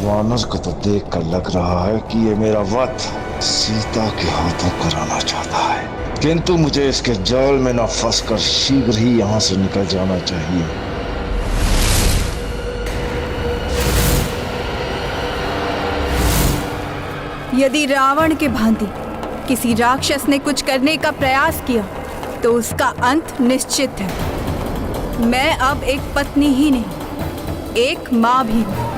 वानर को तो देखकर लग रहा है कि ये मेरा वध सीता के हाथों कराना चाहता है, किंतु मुझे इसके जाल में न फंसकर शीघ्र ही यहाँ से निकल जाना चाहिए। यदि रावण के भांति किसी राक्षस ने कुछ करने का प्रयास किया तो उसका अंत निश्चित है। मैं अब एक पत्नी ही नहीं, एक माँ भी हूँ।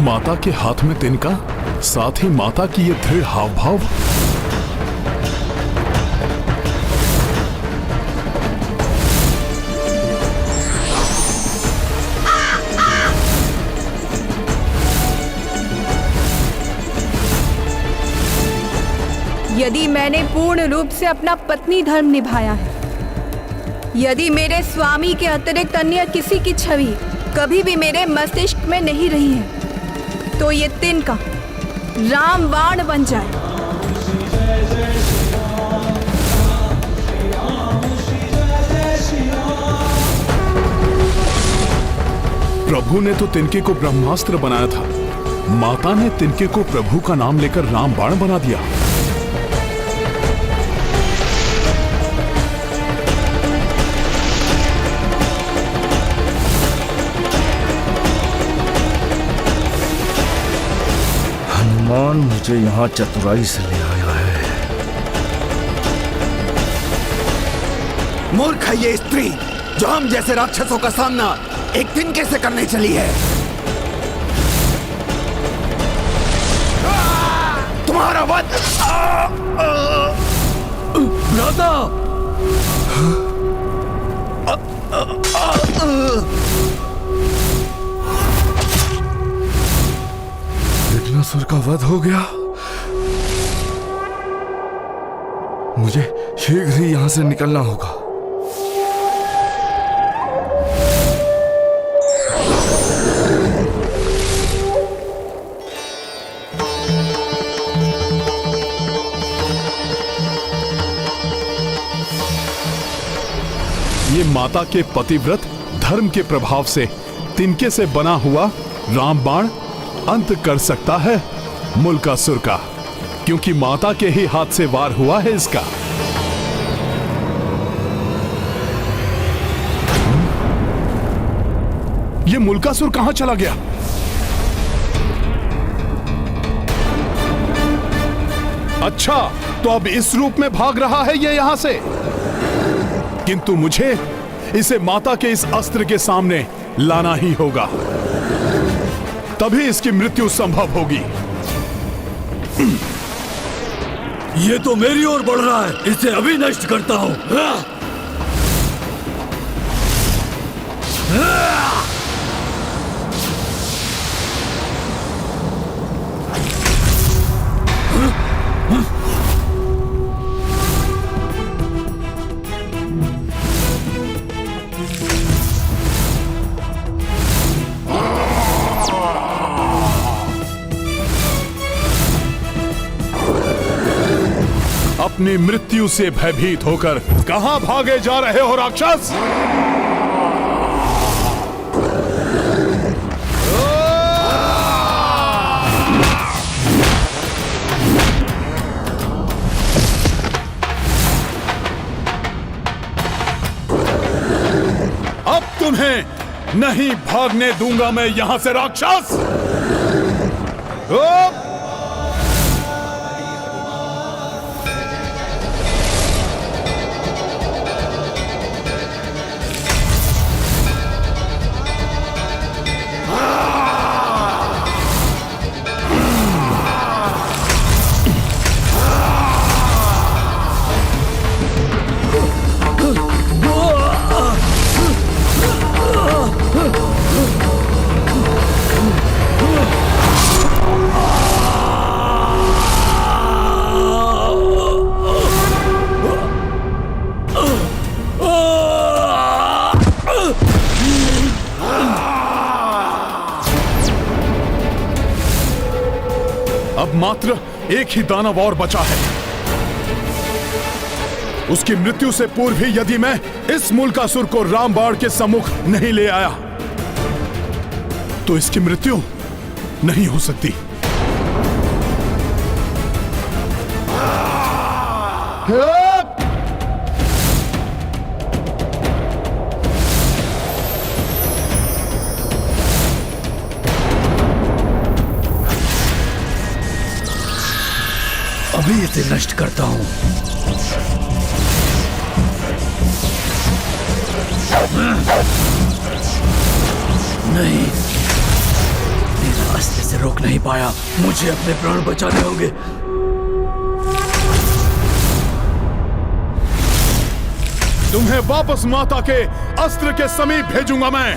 माता के हाथ में तिनका, साथ ही माता की ये दृढ़ हाव भाव। यदि मैंने पूर्ण रूप से अपना पत्नी धर्म निभाया है, यदि मेरे स्वामी के अतिरिक्त अन्य किसी की छवि कभी भी मेरे मस्तिष्क में नहीं रही है, तो ये तिनका रामबाण बन जाए। प्रभु ने तो तिनके को ब्रह्मास्त्र बनाया था, माता ने तिनके को प्रभु का नाम लेकर रामबाण बना दिया। हनुमान मुझे यहाँ चतुराई से ले आया है। मूर्ख है ये स्त्री जो हम जैसे राक्षसों का सामना एक दिन कैसे करने चली है। तुम्हारा वध भ्राता! विघ्नासुर का वध हो गया। मुझे शीघ्र ही यहां से निकलना होगा। ये माता के पतिव्रत धर्म के प्रभाव से तिनके से बना हुआ रामबाण अंत कर सकता है मुल्कासुर का, क्योंकि माता के ही हाथ से वार हुआ है इसका। ये मुल्कासुर कहां चला गया? अच्छा, तो अब इस रूप में भाग रहा है ये यहां से, किंतु मुझे इसे माता के इस अस्त्र के सामने लाना ही होगा, तभी इसकी मृत्यु संभव होगी। ये तो मेरी ओर बढ़ रहा है, इसे अभी नष्ट करता हूं। अपनी मृत्यु से भयभीत होकर कहां भागे जा रहे हो राक्षस? अब तुम्हें नहीं भागने दूंगा मैं यहां से राक्षस। अब मात्र एक ही दानव और बचा है। उसकी मृत्यु से पूर्व ही यदि मैं इस मूलकासुर को रामबाण के सम्मुख नहीं ले आया तो इसकी मृत्यु नहीं हो सकती। अभी इसे नष्ट करता हूं। नहीं, तेरा अस्त्र से रोक नहीं पाया। मुझे अपने प्राण बचाने होंगे। तुम्हें वापस माता के अस्त्र के समीप भेजूंगा मैं।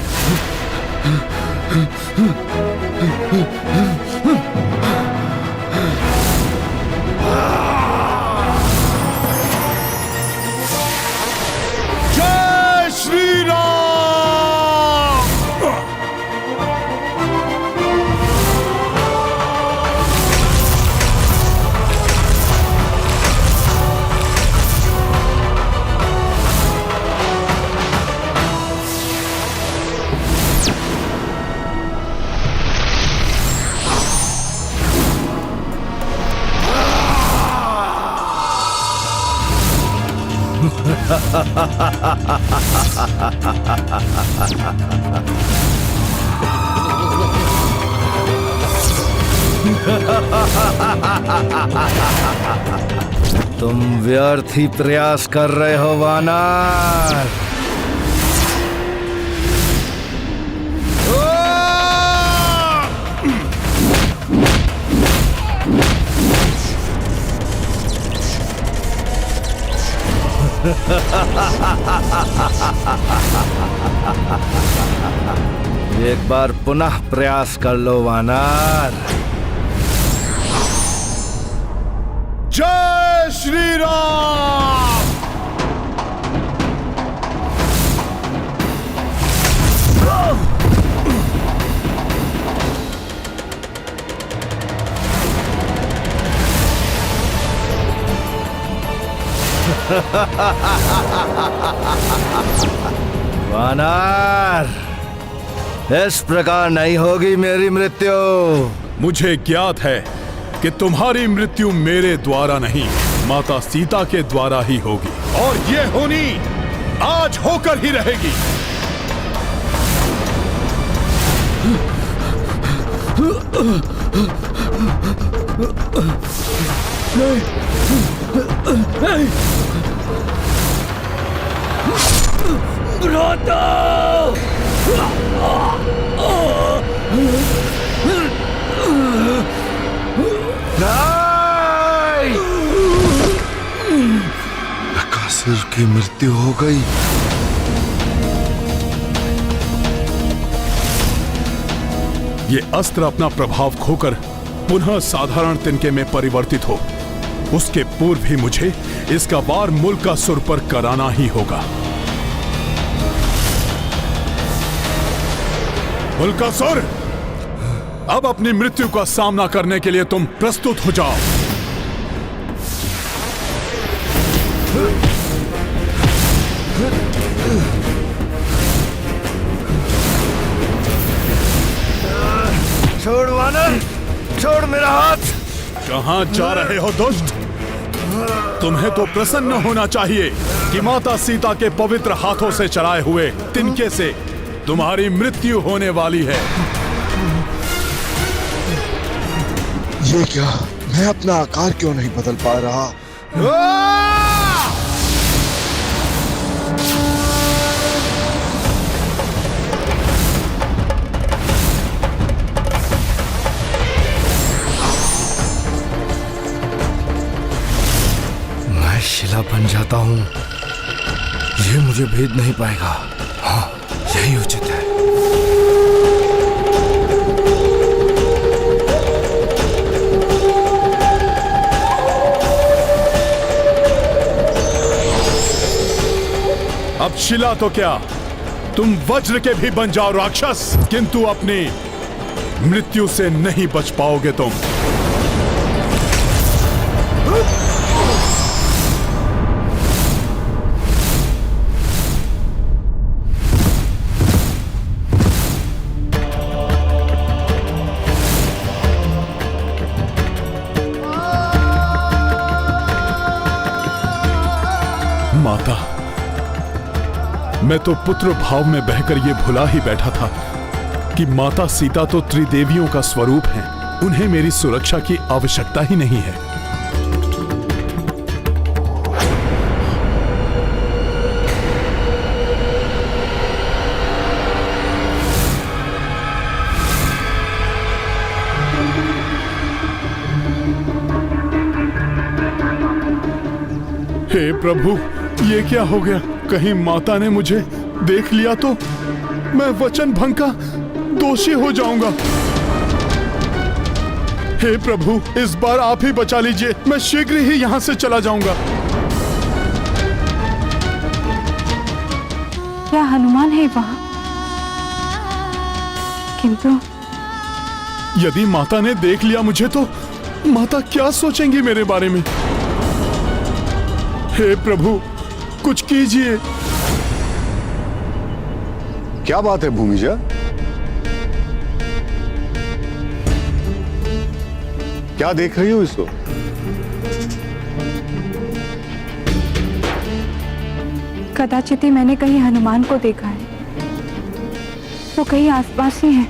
जय श्री राम। तुम व्यर्थ ही प्रयास कर रहे हो वानर। एक बार पुनः प्रयास कर लो वानर। जय श्री राम। वानर, इस प्रकार नहीं होगी मेरी मृत्यु। मुझे ज्ञात है कि तुम्हारी मृत्यु मेरे द्वारा नहीं, माता सीता के द्वारा ही होगी, और ये होनी आज होकर ही रहेगी। बकासुर की मृत्यु हो गई। ये अस्त्र अपना प्रभाव खोकर पुनः साधारण तिनके में परिवर्तित हो, उसके पूर्व ही मुझे इसका वार मूलकासुर पर कराना ही होगा। मूलकासुर, अब अपनी मृत्यु का सामना करने के लिए तुम प्रस्तुत हो जाओ। छोड़ वानर, छोड़ मेरा हाथ। कहां जा रहे हो दुष्ट? तुम्हें तो प्रसन्न होना चाहिए कि माता सीता के पवित्र हाथों से चलाए हुए तिनके से तुम्हारी मृत्यु होने वाली है। ये क्या? मैं अपना आकार क्यों नहीं बदल पा रहा? मैं शिला बन जाता हूं, ये मुझे भेद नहीं पाएगा। हाँ, यही उचित है। अब शिला तो क्या, तुम वज्र के भी बन जाओ राक्षस, किंतु अपनी मृत्यु से नहीं बच पाओगे तुम। माता, मैं तो पुत्र भाव में बहकर यह भुला ही बैठा था कि माता सीता तो त्रिदेवियों का स्वरूप हैं। उन्हें मेरी सुरक्षा की आवश्यकता ही नहीं है। हे प्रभु, ये क्या हो गया? कहीं माता ने मुझे देख लिया तो मैं वचन भंग का दोषी हो जाऊंगा। हे प्रभु, इस बार आप ही बचा लीजिए। मैं शीघ्र ही यहां से चला जाऊंगा। क्या हनुमान है वहां? किंतु यदि माता ने देख लिया मुझे तो माता क्या सोचेंगी मेरे बारे में? हे प्रभु, कुछ कीजिए। क्या बात है भूमिजा? क्या देख रही हो इसको? कदाचित ही मैंने कहीं हनुमान को देखा है। वो कहीं आसपास ही है।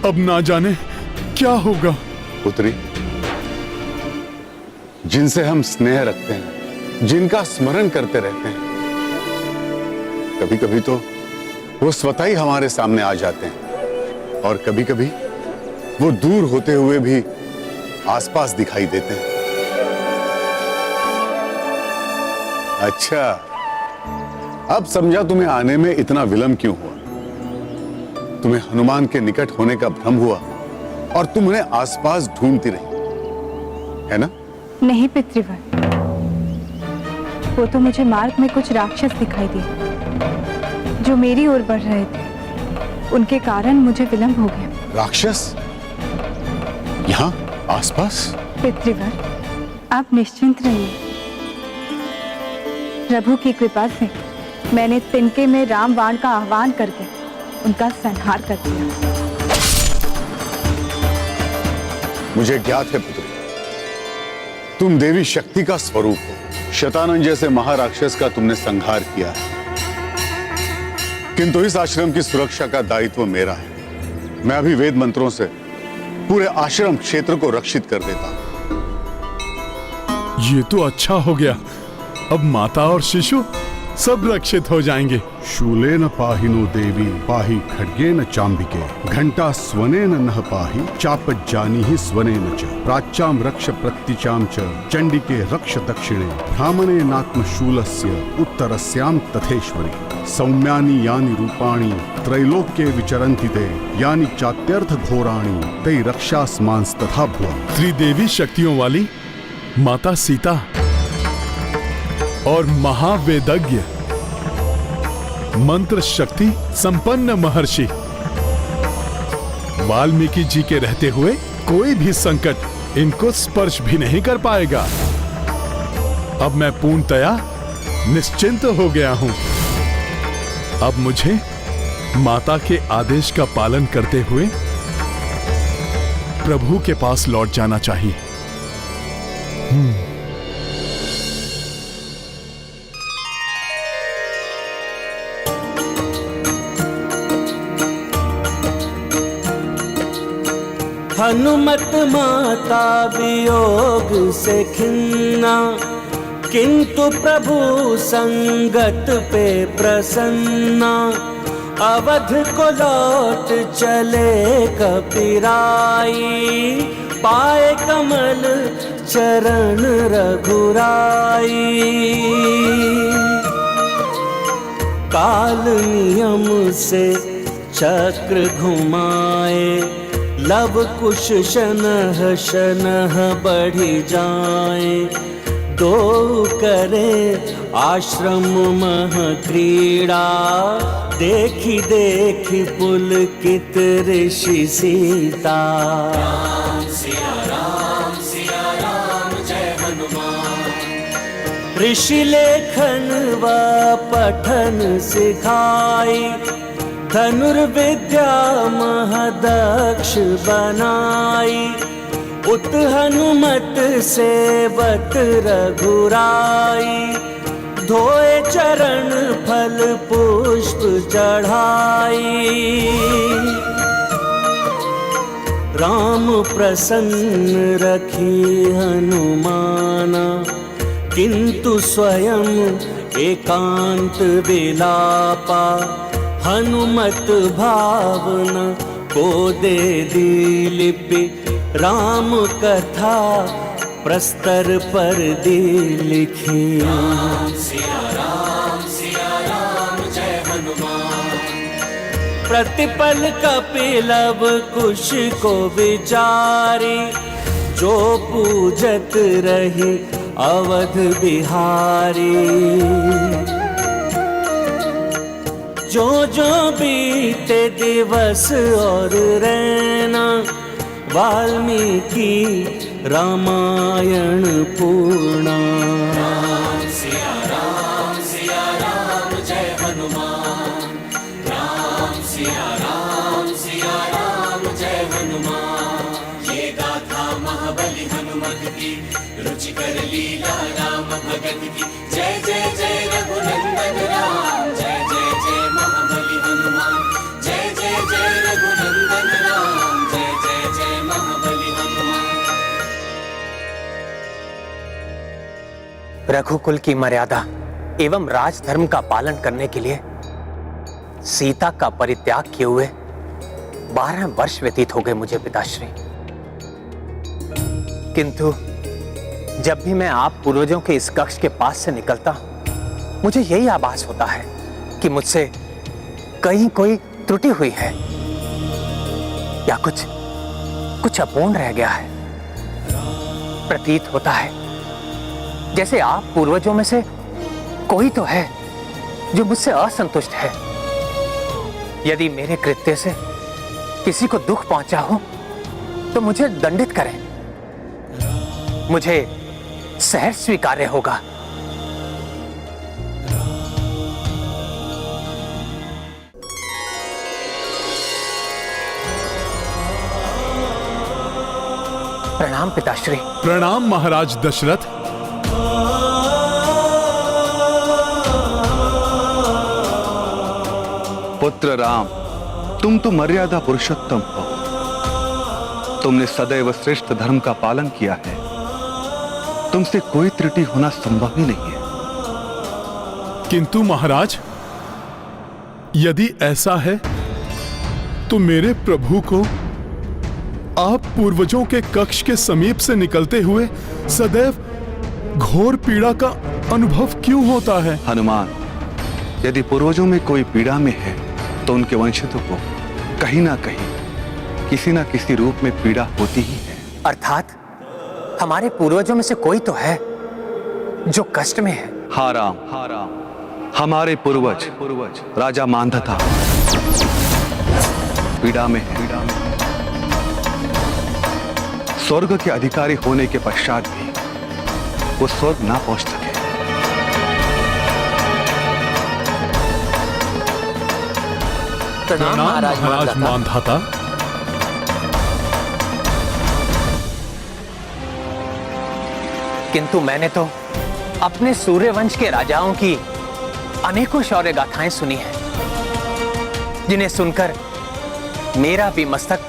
अब ना जाने क्या होगा। पुत्री, जिनसे हम स्नेह रखते हैं, जिनका स्मरण करते रहते हैं, कभी कभी तो वो स्वतः ही हमारे सामने आ जाते हैं और कभी कभी वो दूर होते हुए भी आसपास दिखाई देते हैं। अच्छा, अब समझा तुम्हें आने में इतना विलंब क्यों हुआ। तुम्हें हनुमान के निकट होने का भ्रम हुआ और तुम उन्हें आसपास ढूंढती रही, है ना? नहीं पितृवर, वो तो मुझे मार्ग में कुछ राक्षस दिखाई दिए जो मेरी ओर बढ़ रहे थे। उनके कारण मुझे विलंब हो गया। राक्षस यहाँ आसपास? पितृवर, आप निश्चिंत रहिए। प्रभु की कृपा से मैंने तिनके में राम बाण का आह्वान करके उनका संहार कर दिया। मुझे ज्ञात है पुत्री, तुम देवी शक्ति का स्वरूप हो। शतानन जैसे महाराक्षस का तुमने संहार किया है, किंतु इस आश्रम की सुरक्षा का दायित्व मेरा है। मैं अभी वेद मंत्रों से पूरे आश्रम क्षेत्र को रक्षित कर देता हूं। ये तो अच्छा हो गया। अब माता और शिशु सब रक्षित हो जाएंगे। शूलेन पाहिनो देवी पाहि खड्गेन चाम्बिके घंटा स्वनेन नह पाहि चापज्जानीहि स्वनेन च प्राच्याम रक्ष प्रत्युचाम च चंडिके रक्ष दक्षिणे ब्राह्मणे नात्मशूलस्य उत्तरस्याम तथेश्वरी सौम्यानि यानि रूपाणि त्रैलोक्ये विचरन्ति ते यानि चात्यर्थ घोराणि ते रक्षास्मांस तथा भुवः। त्रिदेवी शक्तियों वाली माता सीता और महावेदज्ञ मंत्र शक्ति संपन्न महर्षि वाल्मीकि जी के रहते हुए कोई भी संकट इनको स्पर्श भी नहीं कर पाएगा। अब मैं पूर्णतया निश्चिंत हो गया हूं। अब मुझे माता के आदेश का पालन करते हुए प्रभु के पास लौट जाना चाहिए। हनुमत माता वियोग से खिन्ना, किंतु प्रभु संगत पे प्रसन्ना। अवध को लौट चले कपिराई, पाए कमल चरण रघुराई। काल नियम से चक्र घुमाए, लव कुश शनह शनह बढ़ी जाए। दो करे आश्रम मह क्रीड़ा, देखी देखी पुलकित ऋषि सीता। राम सिया राम जय हनुमान। ऋषि लेखन व पठन सिखाई, धनुर्विद्या महदक्ष बनाई। उत हनुमत सेवत रघुराई, धोए चरण फल पुष्प चढ़ाई। राम प्रसन्न रखी हनुमाना, किंतु स्वयं एकांत विलापा। हनुमत भावना को दे दी लिपि, राम कथा प्रस्तर पर दी लिखी। राम सिया राम जय हनुमान। प्रतिपल कपिलव कुश को विचारी, जो पूजत रही अवध बिहारी। जो जो बीते दिवस और रैना, वाल्मीकि रामायण पूर्णा। राम सिया राम जय हनुमान। राम सिया राम जय हनुमान। ये गाथा महाबली हनुमत की, रुचिकर लीला राम भगत की। जय जय जय रघुनंदन राम, जय जय जय महाबली हनुमान। जय जय जय रघुनंदन राम, जय जय जय महाबली हनुमान। रघुकुल की मर्यादा एवं राजधर्म का पालन करने के लिए सीता का परित्याग किए हुए 12 वर्ष व्यतीत हो गए मुझे पिताश्री। किंतु जब भी मैं आप पूर्वजों के इस कक्ष के पास से निकलता हूं, मुझे यही आभास होता है कि मुझसे कहीं कोई त्रुटि हुई है या कुछ अपूर्ण रह गया है। प्रतीत होता है जैसे आप पूर्वजों में से कोई तो है जो मुझसे असंतुष्ट है। यदि मेरे कृत्य से किसी को दुख पहुंचा हो तो मुझे दंडित करें, मुझे सहर्ष स्वीकार्य होगा। प्रणाम पिताश्री। प्रणाम महाराज दशरथ। पुत्र राम, तुम तो मर्यादा पुरुषोत्तम हो। तुमने सदैव श्रेष्ठ धर्म का पालन किया है। तुमसे कोई त्रुटि होना संभव ही नहीं है। किंतु महाराज, यदि ऐसा है तो मेरे प्रभु को आप पूर्वजों के कक्ष के समीप से निकलते हुए सदैव घोर पीड़ा का अनुभव क्यों होता है? हनुमान, यदि पूर्वजों में कोई पीड़ा में है तो उनके वंशजों को कहीं ना कहीं किसी ना किसी रूप में पीड़ा होती ही है। अर्थात हमारे पूर्वजों में से कोई तो है जो कष्ट में है। हाँ राम, हमारे पूर्वज राजा मांधाता पीड़ा में है। स्वर्ग के अधिकारी होने के पश्चात भी वो स्वर्ग ना पहुंच सके। प्रणाम महाराज मांधाता। किंतु मैंने तो अपने सूर्यवंश के राजाओं की अनेकों शौर्य गाथाएं सुनी हैं, जिन्हें सुनकर मेरा भी मस्तक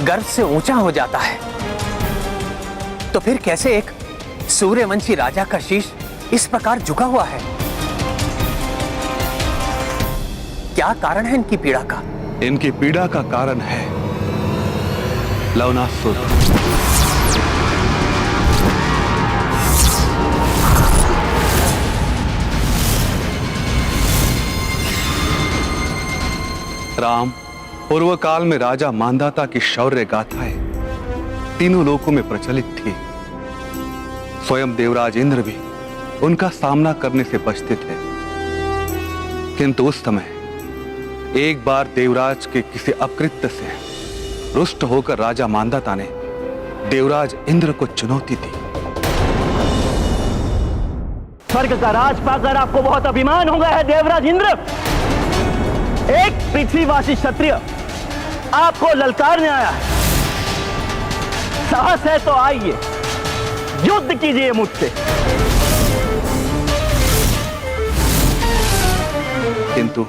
गर्व से ऊंचा हो जाता है। तो फिर कैसे एक सूर्यवंशी राजा का शीश इस प्रकार झुका हुआ है? क्या कारण है इनकी पीड़ा का? इनकी पीड़ा का कारण है लवनासुर। राम, पूर्व काल में राजा मांधाता की शौर्य गाथाएं तीनों लोकों में प्रचलित थी। स्वयं देवराज इंद्र भी उनका सामना करने से बचते थे। किंतु उस समय एक बार देवराज के किसी अपकृत्य से रुष्ट होकर राजा मांधाता ने देवराज इंद्र को चुनौती दी। स्वर्ग का राज पाकर आपको बहुत अभिमान हो गया है देवराज इंद्र। एक पृथ्वीवासी क्षत्रिय आपको ललकारने आया है। साहस है तो आइए, युद्ध कीजिए मुझसे। किंतु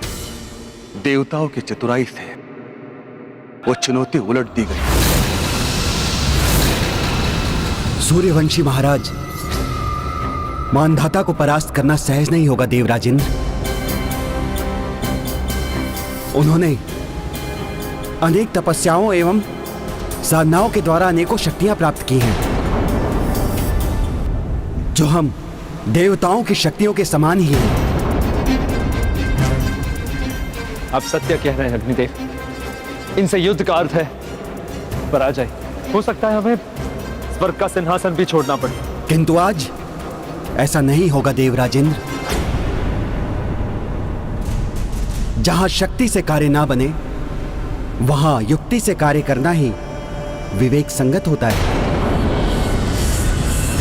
देवताओं की चतुराई से वो चुनौती उलट दी गई। सूर्यवंशी महाराज, मानधाता को परास्त करना सहज नहीं होगा देवराज इंद्र। उन्होंने अनेक तपस्याओं एवं साधनाओं के द्वारा अनेकों शक्तियां प्राप्त की हैं, जो हम देवताओं की शक्तियों के समान ही हैं। आप सत्य कह रहे हैं अग्निदेव, इनसे युद्ध का अर्थ है पराजय। हो सकता है हमें स्वर्ग का सिंहासन भी छोड़ना पड़े, किंतु आज ऐसा नहीं होगा देवराज इंद्र। जहां शक्ति से कार्य ना बने, वहां युक्ति से कार्य करना ही विवेक संगत होता है।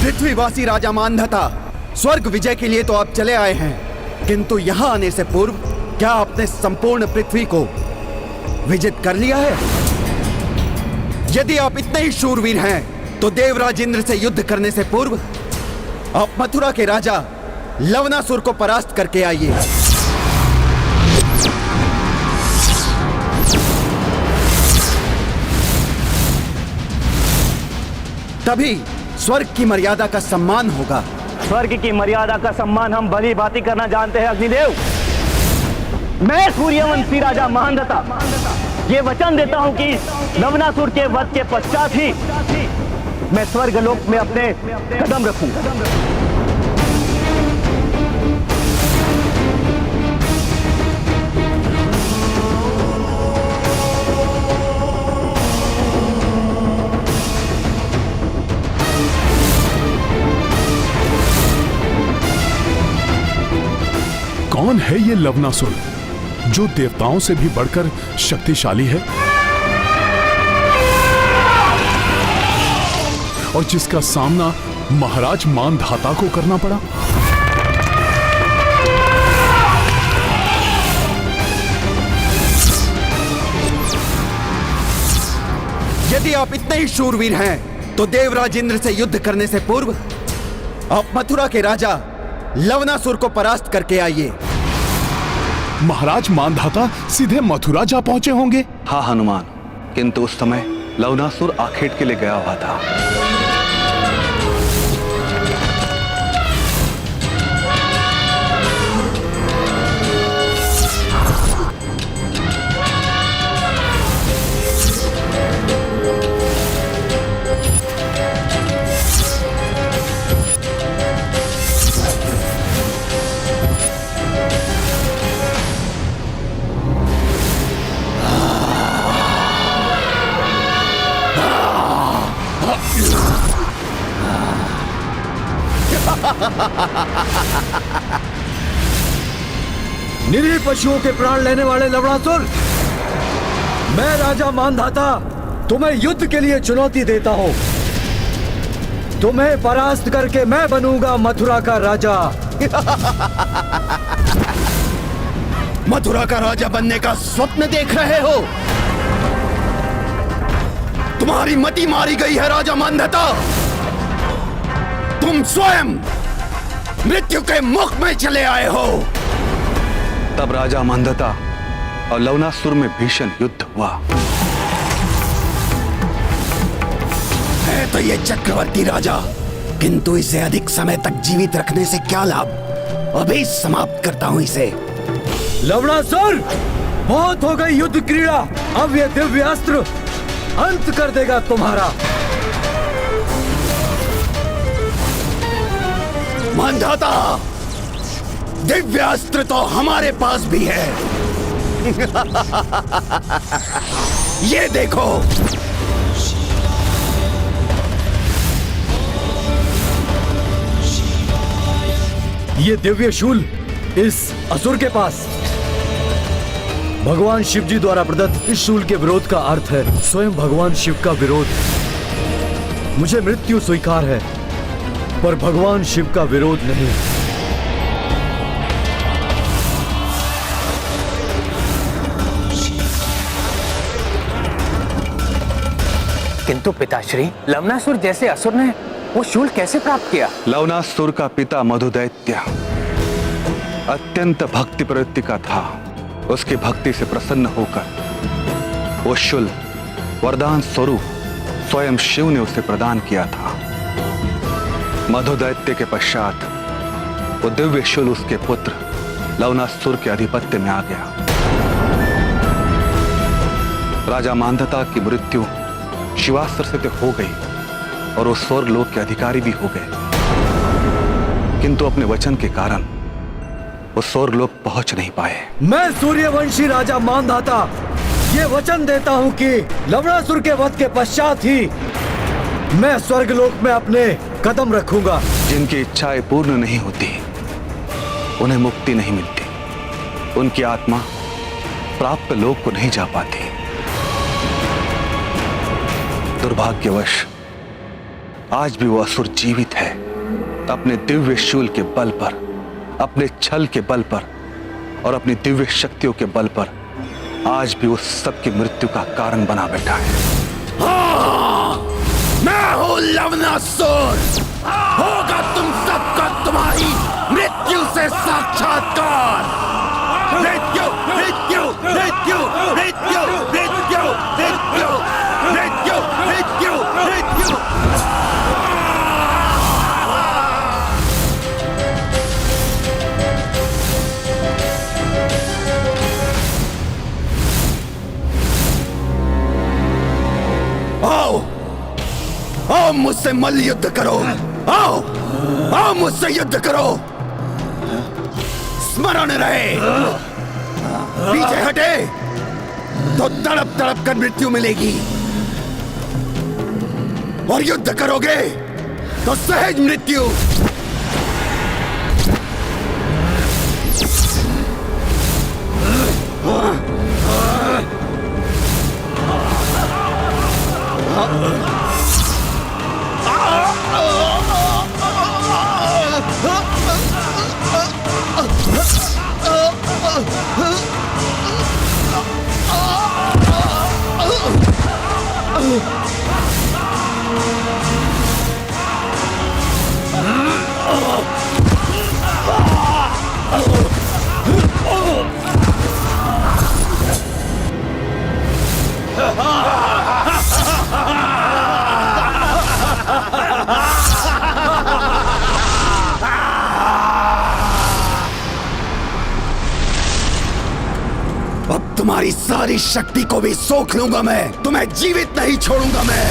पृथ्वीवासी राजा मानधाता, स्वर्ग विजय के लिए तो आप चले आए हैं, किंतु यहां आने से पूर्व क्या आपने संपूर्ण पृथ्वी को विजित कर लिया है? यदि आप इतने ही शूरवीर हैं, तो देवराज इंद्र से युद्ध करने से पूर्व आप मथुरा के राजा लवनासुर को परास्त करके आइए। तभी स्वर्ग की मर्यादा का सम्मान होगा। स्वर्ग की मर्यादा का सम्मान हम भली भांति करना जानते हैं अग्निदेव। मैं सूर्यवंशी राजा मानधाता ये वचन देता हूं कि लवनासुर के वध के पश्चात ही मैं स्वर्गलोक में अपने कदम रखूंगा। कौन है ये लवनासुर जो देवताओं से भी बढ़कर शक्तिशाली है और जिसका सामना महाराज मानधाता को करना पड़ा? यदि आप इतने ही शूरवीर हैं, तो देवराज इंद्र से युद्ध करने से पूर्व आप मथुरा के राजा लवनासुर को परास्त करके आइए। महाराज मानधाता सीधे मथुरा जा पहुंचे होंगे। हाँ हनुमान, किंतु उस समय लवनासुर आखेट के लिए गया हुआ था। निरीह पशुओं के प्राण लेने वाले लवणासुर, मैं राजा मानधाता तुम्हें युद्ध के लिए चुनौती देता हूं। तुम्हें परास्त करके मैं बनूंगा मथुरा का राजा। मथुरा का राजा बनने का स्वप्न देख रहे हो? तुम्हारी मति मारी गई है राजा मानधाता। तुम स्वयं मृत्यु के मुख में चले आए हो। तब राजा मानधाता और लवनासुर में भीषण युद्ध हुआ। है तो ये चक्रवर्ती राजा, किंतु इसे अधिक समय तक जीवित रखने से क्या लाभ? अभी समाप्त करता हूं इसे। लवणासुर, बहुत हो गई युद्ध क्रीड़ा। अब ये दिव्य अस्त्र अंत कर देगा तुम्हारा। मानधाता, दिव्य अस्त्र तो हमारे पास भी है। ये देखो। ये दिव्य शूल इस असुर के पास भगवान शिव जी द्वारा प्रदत्त इस शूल के विरोध का अर्थ है स्वयं भगवान शिव का विरोध। मुझे मृत्यु स्वीकार है, पर भगवान शिव का विरोध नहीं। किंतु पिताश्री, लवणासुर जैसे असुर ने वो शूल कैसे प्राप्त किया? लवणासुर का पिता मधुदैत्य अत्यंत भक्ति प्रवृत्ति का था। उसकी भक्ति से प्रसन्न होकर वो शूल वरदान स्वरूप स्वयं शिव ने उसे प्रदान किया था। मधुदैत्य के पश्चात वो दिव्य शूल उसके पुत्र लवणासुर के आधिपत्य में आ गया। राजा मांधाता की मृत्यु शिवास्त्र से हो गई और वो स्वर्ग लोक के अधिकारी भी हो गए, किंतु अपने वचन के कारण वो स्वर्ग लोक पहुंच नहीं पाए। मैं सूर्यवंशी राजा मांधाता ये वचन देता हूँ कि लवणासुर के वध के पश्चात ही मैं स्वर्ग लोक में अपने कदम रखूंगा। जिनकी इच्छाएं पूर्ण नहीं होती उन्हें मुक्ति नहीं मिलती, उनकी आत्मा प्राप्त लोक को नहीं जा पाती। दुर्भाग्यवश आज भी वो असुर जीवित है। अपने दिव्य शूल के बल पर, अपने छल के बल पर और अपनी दिव्य शक्तियों के बल पर आज भी वो सबकी मृत्यु का कारण बना बैठा है। मैं हूँ लवणासुर, होगा तुम सबका तुम्हारी मृत्यु से साक्षात्कार। मृत्यु मृत्यु मृत्यु मृत्यु मृत्यु मृत्यु मृत्यु मृत्यु मृत्यु। आओ आओ मुझसे मल्ल युद्ध करो, आओ आओ मुझसे युद्ध करो। स्मरण रहे, पीछे हटे तो तड़प तड़प कर मृत्यु मिलेगी, और युद्ध करोगे तो सहज मृत्यु। अब तुम्हारी सारी शक्ति को भी सोख लूंगा मैं, तुम्हें जीवित नहीं छोड़ूंगा मैं।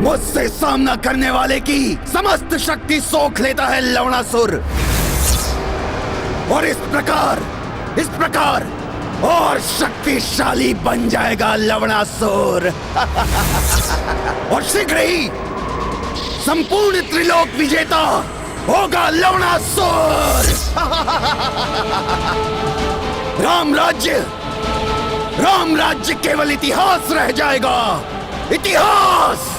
मुझसे सामना करने वाले की समस्त शक्ति सोख लेता है लवणासुर, और इस प्रकार और शक्तिशाली बन जाएगा लवणासुर। और शीघ्र ही संपूर्ण त्रिलोक विजेता होगा लवणासुर। राम राज्य केवल इतिहास रह जाएगा, इतिहास।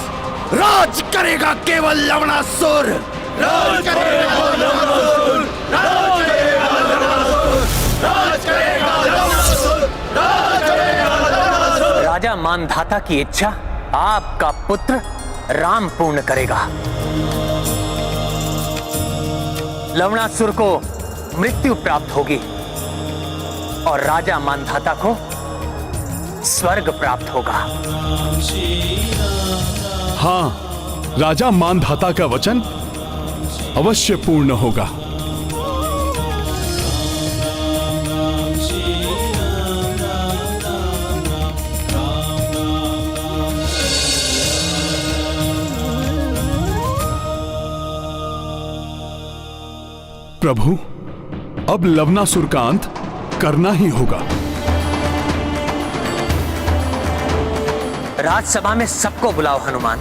राज करेगा केवल लवणासुर, राज करेगा लवणासुर, राज करेगा लवणासुर, राज करेगा लवणासुर, राज करेगा लवणासुर। राजा मांधाता की इच्छा आपका पुत्र राम पूर्ण करेगा। लवणासुर को मृत्यु प्राप्त होगी और राजा मांधाता को स्वर्ग प्राप्त होगा। हाँ, राजा मांधाता का वचन अवश्य पूर्ण होगा। प्रभु, अब लवणासुर का अंत करना ही होगा। राजसभा में सबको बुलाओ हनुमान।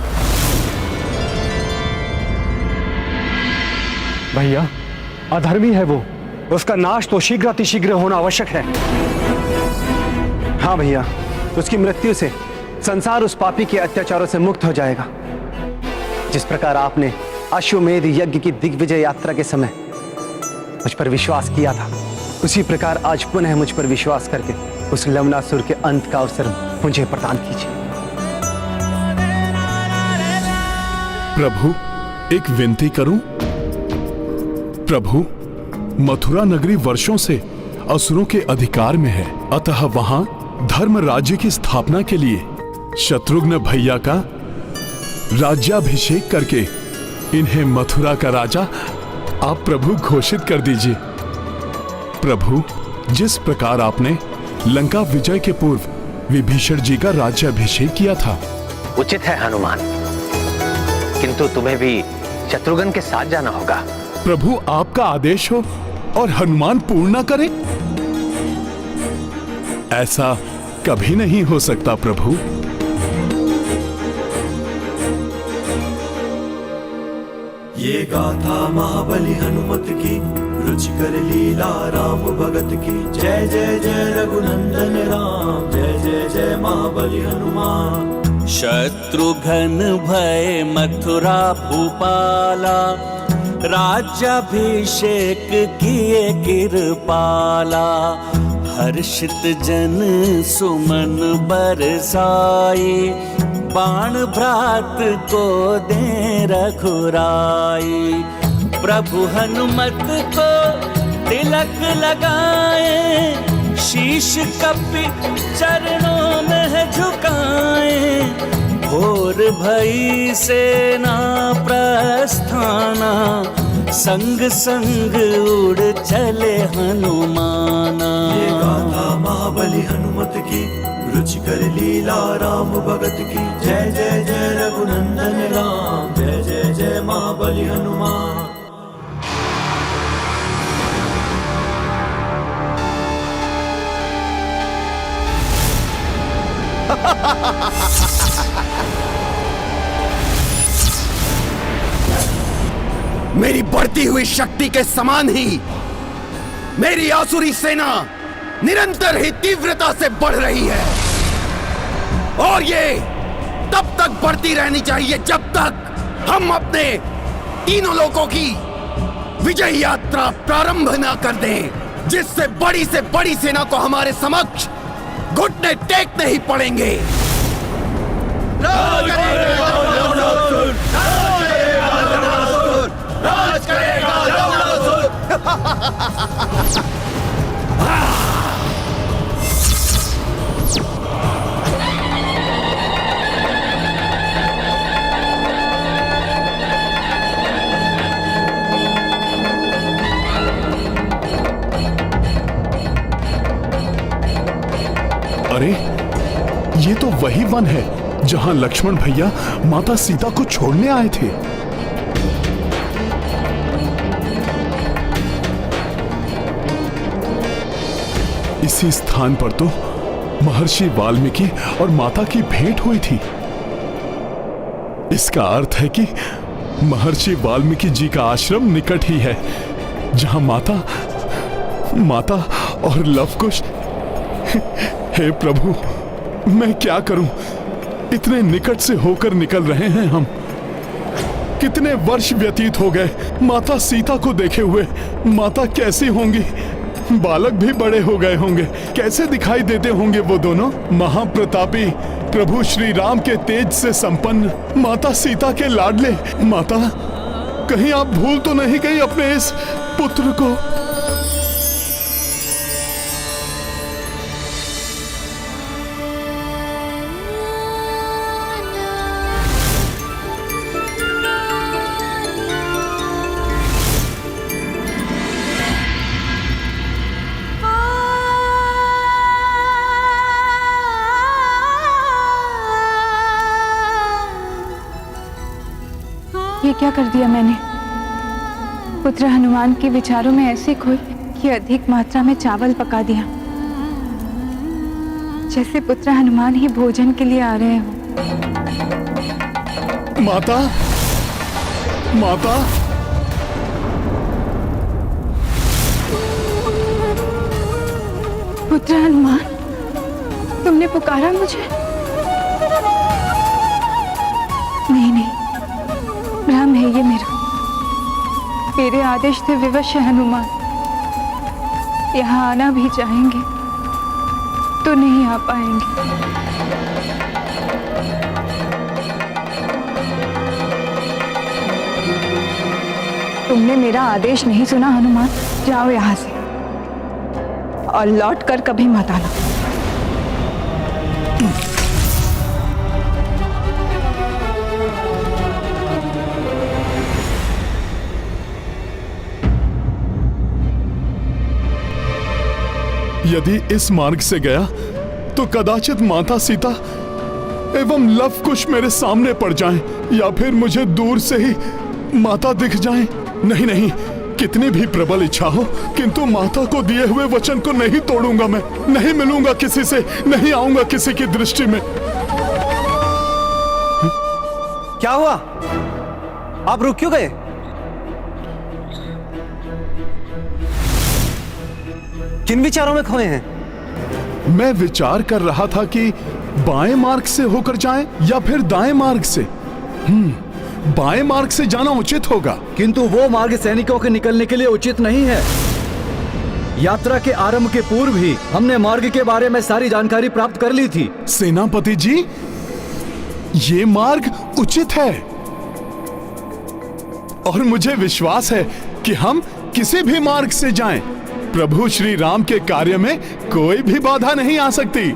भैया, अधर्मी है वो, उसका नाश तो शीघ्र अतिशीघ्र होना आवश्यक है। हाँ भैया, उसकी मृत्यु से संसार उस पापी के अत्याचारों से मुक्त हो जाएगा। जिस प्रकार आपने अश्वमेध यज्ञ की दिग्विजय यात्रा के समय मुझ पर विश्वास किया था, उसी प्रकार आज पुनः मुझ पर विश्वास करके उस लवणासुर के अंत का अवसर मुझे प्रदान कीजिए। प्रभु, एक विनती करूं? प्रभु, मथुरा नगरी वर्षों से असुरों के अधिकार में है, अतः वहां धर्म राज्य की स्थापना के लिए शत्रुघ्न भैया का राज्याभिषेक करके इन्हें मथुरा का राजा आप प्रभु घोषित कर दीजिए। प्रभु, जिस प्रकार आपने लंका विजय के पूर्व विभीषण जी का राज्याभिषेक किया था। उचित है हनुमान, किंतु तुम्हें भी शत्रुघ्न के साथ जाना होगा। प्रभु, आपका आदेश हो और हनुमान पूर्ण न करे, ऐसा कभी नहीं हो सकता प्रभु। ये गाथा महाबली हनुमत की, रुचिकर लीला राम भगत की। जय जय जय रघुनंदन राम, जय जय जय महाबली हनुमान। शत्रुघ्न भय मथुरा भूपाला, राज्याभिषेक किए कृपाला। हर्षित जन सुमन बरसाई, बाण भ्रात को दे रघुराई। प्रभु हनुमत को तिलक लगाए, शीश कपि चरणों में झुकाए। घोर भई सेना प्रस्थाना, संग संग उड़ चले हनुमाना। ये गाथा महाबली हनुमत की, रुचिकर लीला राम भगत की। जय जय जय रघुनंदन राम, जय जय जय महाबली हनुमान। मेरी बढ़ती हुई शक्ति के समान ही मेरी आसुरी सेना निरंतर ही तीव्रता से बढ़ रही है, और ये तब तक बढ़ती रहनी चाहिए जब तक हम अपने तीनों लोकों की विजय यात्रा प्रारंभ न कर दें, जिससे बड़ी से बड़ी सेना को हमारे समक्ष घुटने टेकने ही पड़ेंगे। राज करेगा लवणासुर, राज करेगा लवणासुर। अरे, ये तो वही वन है जहां लक्ष्मण भैया माता सीता को छोड़ने आए थे। इसी स्थान पर तो महर्षि वाल्मीकि और माता की भेंट हुई थी। इसका अर्थ है कि महर्षि वाल्मीकि जी का आश्रम निकट ही है, जहां माता और लवकुश। हे प्रभु, मैं क्या करूं? इतने निकट से होकर निकल रहे हैं हम। कितने वर्ष व्यतीत हो गए माता सीता को देखे हुए। माता कैसी होंगी? बालक भी बड़े हो गए होंगे। कैसे दिखाई देते होंगे वो दोनों? महाप्रतापी प्रभु श्री राम के तेज से संपन्न माता सीता के लाडले। माता, कहीं आप भूल तो नहीं गई अपने इस पुत्र को? ये क्या कर दिया मैंने? पुत्र हनुमान के विचारों में ऐसी खोई कि अधिक मात्रा में चावल पका दिया, जैसे पुत्र हनुमान ही भोजन के लिए आ रहे हो। माता, माता, पुत्र हनुमान, तुमने पुकारा मुझे? नहीं, भ्रम है ये मेरा। मेरे आदेश से विवश है हनुमान। यहाँ आना भी चाहेंगे तो नहीं आ पाएंगे। तुमने मेरा आदेश नहीं सुना हनुमान। जाओ यहाँ से और लौट कर कभी मत आना। यदि इस मार्ग से गया तो कदाचित माता सीता एवं लव कुश मेरे सामने पड़ जाएं, या फिर मुझे दूर से ही माता दिख जाएं। नहीं, कितनी भी प्रबल इच्छा हो, किंतु माता को दिए हुए वचन को नहीं तोड़ूंगा मैं। नहीं मिलूंगा किसी से, नहीं आऊंगा किसी की दृष्टि में। क्या हुआ? आप रुक क्यों गए? किन विचारों में खोए हैं? मैं विचार कर रहा था कि बाएं मार्ग से होकर जाएं या फिर दाएं मार्ग से। बाएं मार्ग से जाना उचित होगा। किंतु वो मार्ग सैनिकों के निकलने के लिए उचित नहीं है। यात्रा के आरंभ के पूर्व ही हमने मार्ग के बारे में सारी जानकारी प्राप्त कर ली थी। सेनापति जी, ये मार्ग उचित है और मुझे विश्वास है कि हम किसी भी मार्ग से जाएं, प्रभु श्री राम के कार्य में कोई भी बाधा नहीं आ सकती।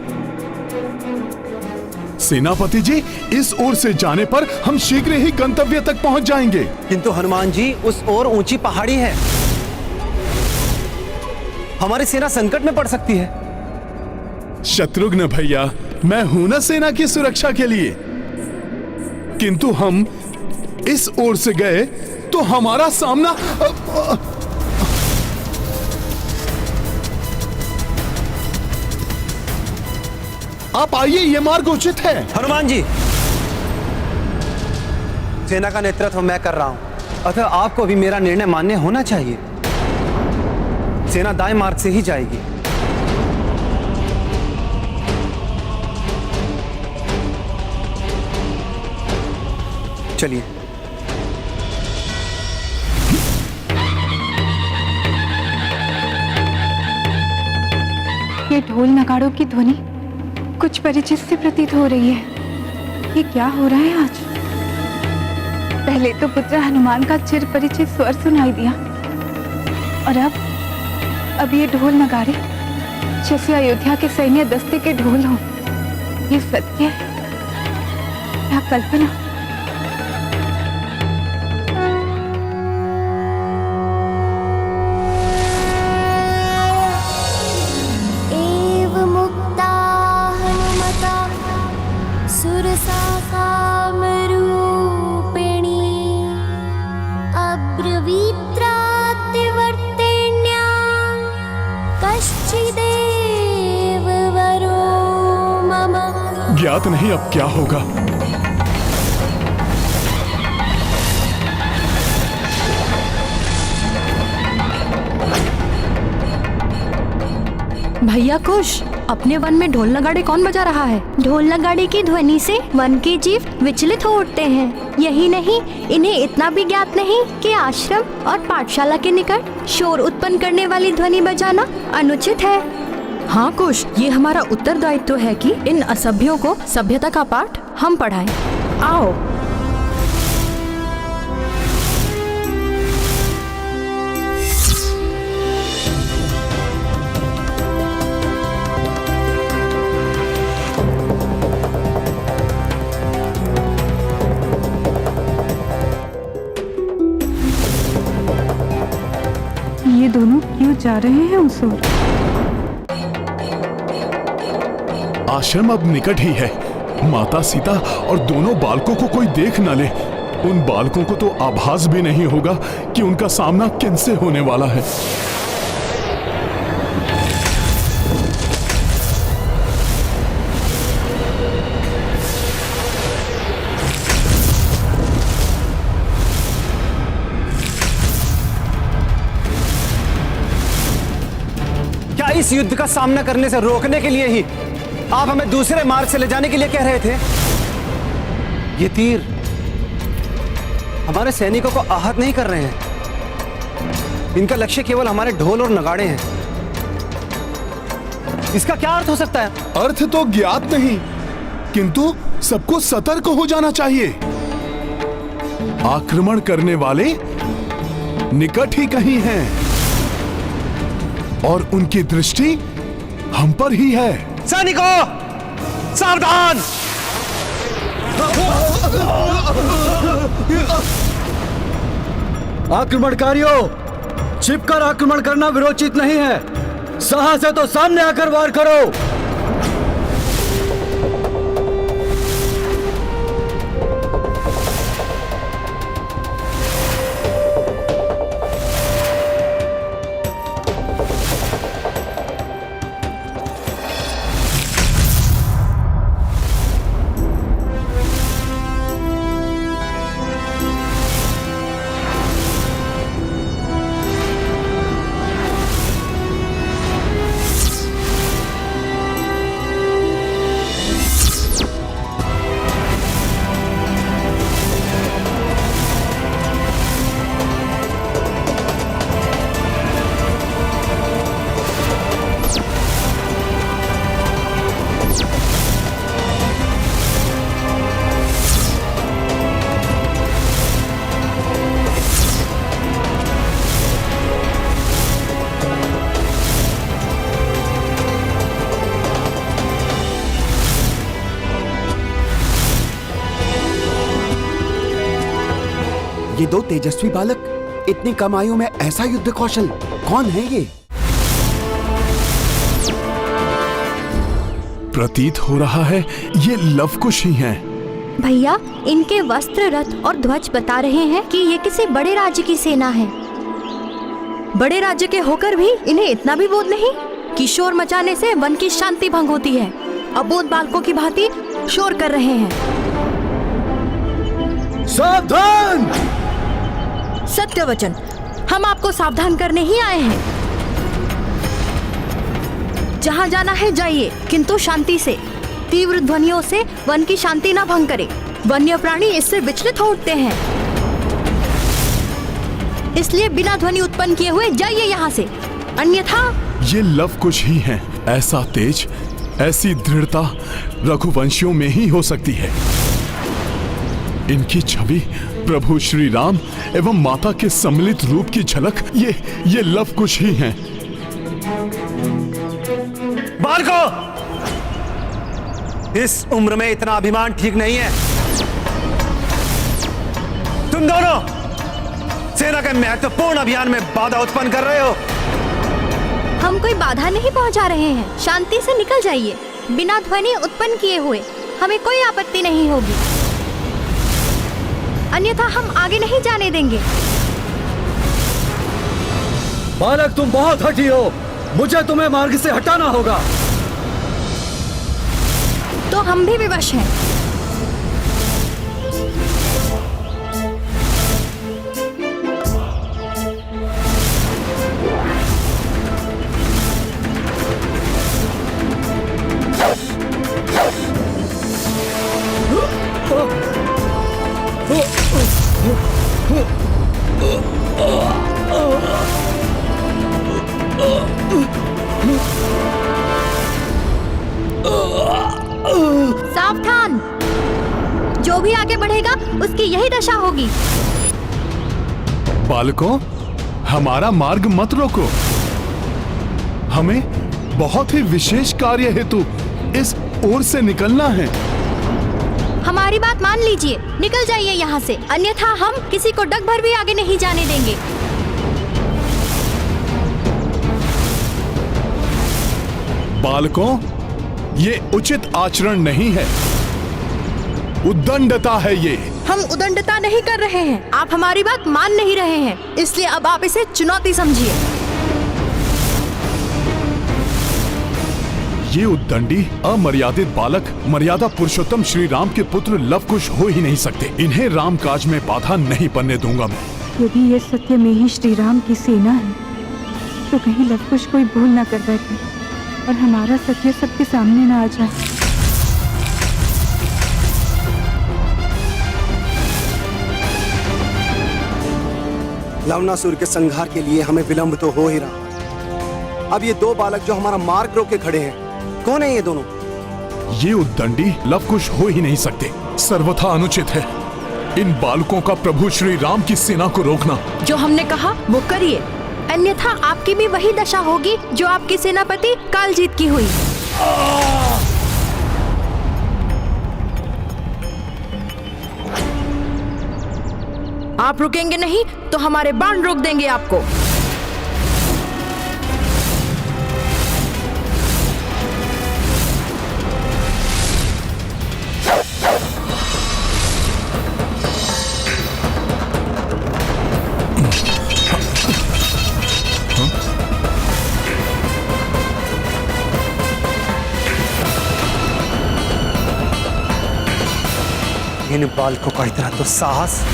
सेनापति जी, इस ओर से जाने पर हम शीघ्र ही गंतव्य तक पहुंच जाएंगे। किंतु हनुमान जी, उस ओर ऊंची पहाड़ी है, हमारी सेना संकट में पड़ सकती है। शत्रुघ्न भैया, मैं हूं ना सेना की सुरक्षा के लिए। किंतु हम इस ओर से गए तो हमारा सामना आप आइए, ये मार्ग उचित है। हनुमान जी, सेना का नेतृत्व मैं कर रहा हूं, अतः आपको भी मेरा निर्णय मान्य होना चाहिए। सेना दाएं मार्ग से ही जाएगी। चलिए। ये ढोल नगाड़ों की ध्वनि कुछ परिचित से प्रतीत हो रही है। ये क्या हो रहा है आज? पहले तो पुत्र हनुमान का चिर परिचित स्वर सुनाई दिया, और अब ये ढोल नगाड़े जैसे अयोध्या के सैन्य दस्ते के ढोल हो। ये सत्य है या कल्पना? ज्ञात नहीं अब क्या होगा। भैया कुश, अपने वन में ढोल नगाड़े कौन बजा रहा है? ढोल नगाड़े की ध्वनि से वन के जीव विचलित हो उठते हैं। यही नहीं, इन्हें इतना भी ज्ञात नहीं कि आश्रम और पाठशाला के निकट शोर उत्पन्न करने वाली ध्वनि बजाना अनुचित है। हाँ कुश, ये हमारा उत्तरदायित्व है कि इन असभ्यों को सभ्यता का पाठ हम पढ़ाएं। आओ। ये दोनों क्यों जा रहे हैं उस ओर? आश्रम अब निकट ही है। माता सीता और दोनों बालकों को कोई देख न ले। उन बालकों को तो आभास भी नहीं होगा कि उनका सामना किनसे होने वाला है। क्या इस युद्ध का सामना करने से रोकने के लिए ही आप हमें दूसरे मार्ग से ले जाने के लिए कह रहे थे। ये तीर हमारे सैनिकों को आहत नहीं कर रहे हैं। इनका लक्ष्य केवल हमारे ढोल और नगाड़े हैं। इसका क्या अर्थ हो सकता है? अर्थ तो ज्ञात नहीं, किंतु सबको सतर्क हो जाना चाहिए। आक्रमण करने वाले निकट ही कहीं हैं और उनकी दृष्टि हम पर ही है। सैनिकों, सावधान! आक्रमणकारियों, छिपकर आक्रमण करना विरोचित नहीं है। साहस है तो सामने आकर वार करो। ये दो तेजस्वी बालक, इतनी कम आयु में ऐसा युद्ध कौशल, कौन है ये? प्रतीत हो रहा है ये लवकुश ही हैं। भैया, इनके वस्त्र, रथ और ध्वज बता रहे हैं कि ये किसी बड़े राज्य की सेना है। बड़े राज्य के होकर भी इन्हें इतना भी बोध नहीं कि शोर मचाने से वन की शांति भंग होती है। अबोध बालकों की भांति शोर कर रहे हैं। सावधान! सत्य वचन, हम आपको सावधान करने ही आए हैं। जहाँ जाना है जाइए, किंतु शांति से। तीव्र ध्वनियों से वन की शांति ना भंग करे। वन्य प्राणी इससे विचलित हो उठते हैं। इसलिए बिना ध्वनि उत्पन्न किए हुए जाइए यहाँ से, अन्यथा। ये लवकुश ही हैं। ऐसा तेज, ऐसी दृढ़ता रघुवंशियों में ही हो सकती है। इनकी छवि प्रभु श्री राम एवं माता के सम्मिलित रूप की झलक ये लवकुश ही हैं। बालको, इस उम्र में इतना अभिमान ठीक नहीं है। तुम दोनों सेना के महत्वपूर्ण अभियान में बाधा उत्पन्न कर रहे हो। हम कोई बाधा नहीं पहुंचा रहे हैं। शांति से निकल जाइए। बिना ध्वनि उत्पन्न किए हुए हमें कोई आपत्ति नहीं होगी, अन्यथा हम आगे नहीं जाने देंगे। बालक, तुम बहुत हठी हो। मुझे तुम्हें मार्ग से हटाना होगा। तो हम भी विवश हैं। सावधान! जो भी आगे बढ़ेगा उसकी यही दशा होगी। बालकों, हमारा मार्ग मत रोको। हमें बहुत ही विशेष कार्य हेतु इस ओर से निकलना है। हमारी बात मान लीजिए, निकल जाइए यहाँ से, अन्यथा हम किसी को डग भर भी आगे नहीं जाने देंगे। बालकों, ये उचित आचरण नहीं है। उद्दंडता है ये। हम उद्दंडता नहीं कर रहे हैं। आप हमारी बात मान नहीं रहे हैं, इसलिए अब आप इसे चुनौती समझिए। ये उद्दंडी अमर्यादित बालक मर्यादा पुरुषोत्तम श्री राम के पुत्र लवकुश हो ही नहीं सकते। इन्हें राम काज में बाधा नहीं पड़ने दूंगा मैं। यदि ये सत्य में ही श्री राम की सेना है तो कहीं लवकुश कोई भूल ना कर बैठे और हमारा सत्य सबके सामने ना आ जाए। लवणासुर के संहार के लिए हमें विलंब तो हो ही रहा। अब ये दो बालक जो हमारा मार्ग रोक के खड़े हैं, कौन है ये दोनों? ये उद्दंडी लवकुश हो ही नहीं सकते। सर्वथा अनुचित है इन बालकों का प्रभु श्री राम की सेना को रोकना। जो हमने कहा वो करिए, अन्यथा आपकी भी वही दशा होगी जो आपकी सेनापति कालजीत की हुई। आप रुकेंगे नहीं तो हमारे बाण रोक देंगे आपको। इन बालकों का इतना तो साहस!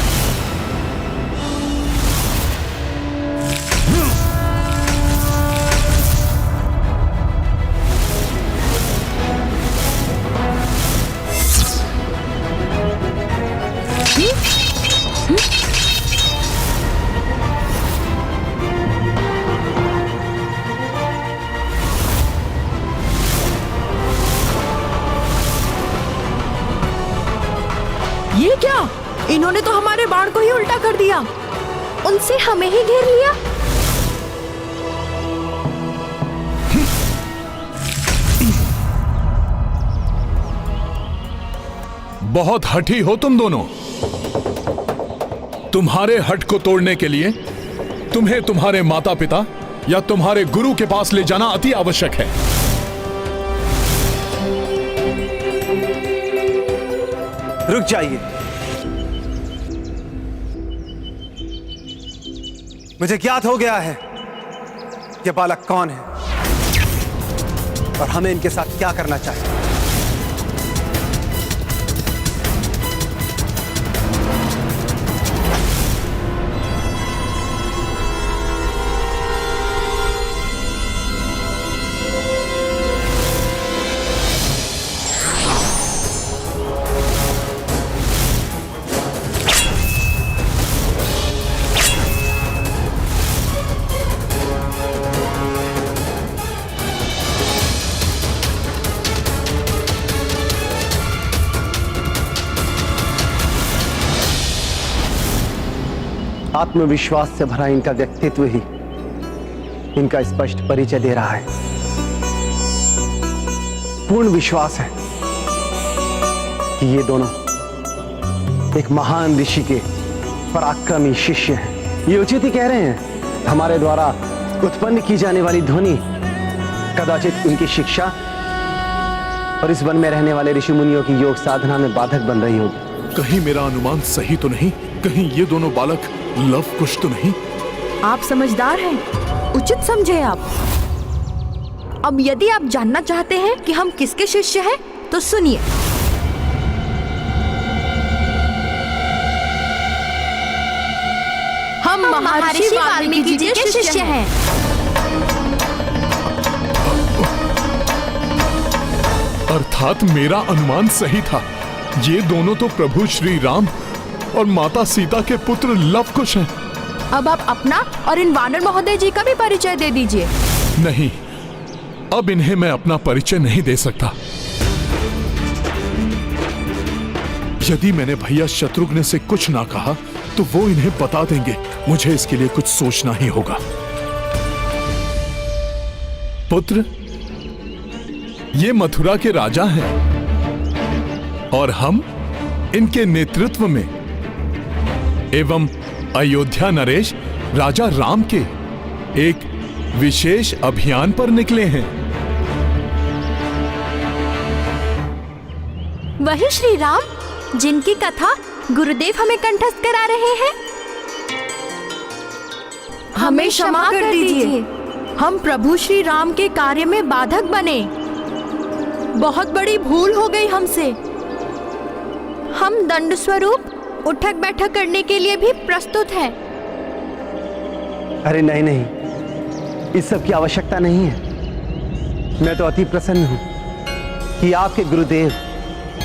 ये क्या? इन्होंने तो हमारे बाण को ही उल्टा कर दिया। उनसे हमें ही घेर लिया। बहुत हठी हो तुम दोनों। तुम्हारे हठ को तोड़ने के लिए तुम्हें तुम्हारे माता पिता या तुम्हारे गुरु के पास ले जाना अति आवश्यक है। रुक जाइए। मुझे ज्ञात हो गया है ये बालक कौन है और हमें इनके साथ क्या करना चाहिए। आत्मविश्वास से भरा इनका व्यक्तित्व ही इनका स्पष्ट परिचय दे रहा है। पूर्ण विश्वास है कि ये दोनों एक महान ऋषि के पराक्रमी शिष्य हैं। ये उचित ही कह रहे हैं। हमारे द्वारा उत्पन्न की जाने वाली ध्वनि कदाचित उनकी शिक्षा और इस वन में रहने वाले ऋषि मुनियों की योग साधना में बाधक बन रही होगी। कहीं मेरा अनुमान सही तो नहीं? कहीं ये दोनों बालक लवकुश तो नहीं? आप समझदार हैं, उचित समझे आप। अब यदि आप जानना चाहते हैं कि हम किसके शिष्य हैं, तो सुनिए। हम महर्षि वाल्मीकि जी के शिष्य हैं। अर्थात मेरा अनुमान सही था। ये दोनों तो प्रभु श्री राम और माता सीता के पुत्र लवकुश हैं। अब आप अपना और इन वानर महोदय जी का भी परिचय दे दीजिए। नहीं, अब इन्हें मैं अपना परिचय नहीं दे सकता। यदि मैंने भैया शत्रुघ्न से कुछ ना कहा तो वो इन्हें बता देंगे। मुझे इसके लिए कुछ सोचना ही होगा। पुत्र, ये मथुरा के राजा हैं और हम इनके नेतृत्व में एवं अयोध्या नरेश राजा राम के एक विशेष अभियान पर निकले हैं। वही श्री राम जिनकी कथा गुरुदेव हमें कंठस्थ करा रहे हैं। हमें क्षमा कर दीजिए। हम प्रभु श्री राम के कार्य में बाधक बने। बहुत बड़ी भूल हो गई हमसे। हम दंड स्वरूप उठक बैठक करने के लिए भी प्रस्तुत हैं। अरे नहीं नहीं, इस सब की आवश्यकता नहीं है। मैं तो अति प्रसन्न हूं कि आपके गुरुदेव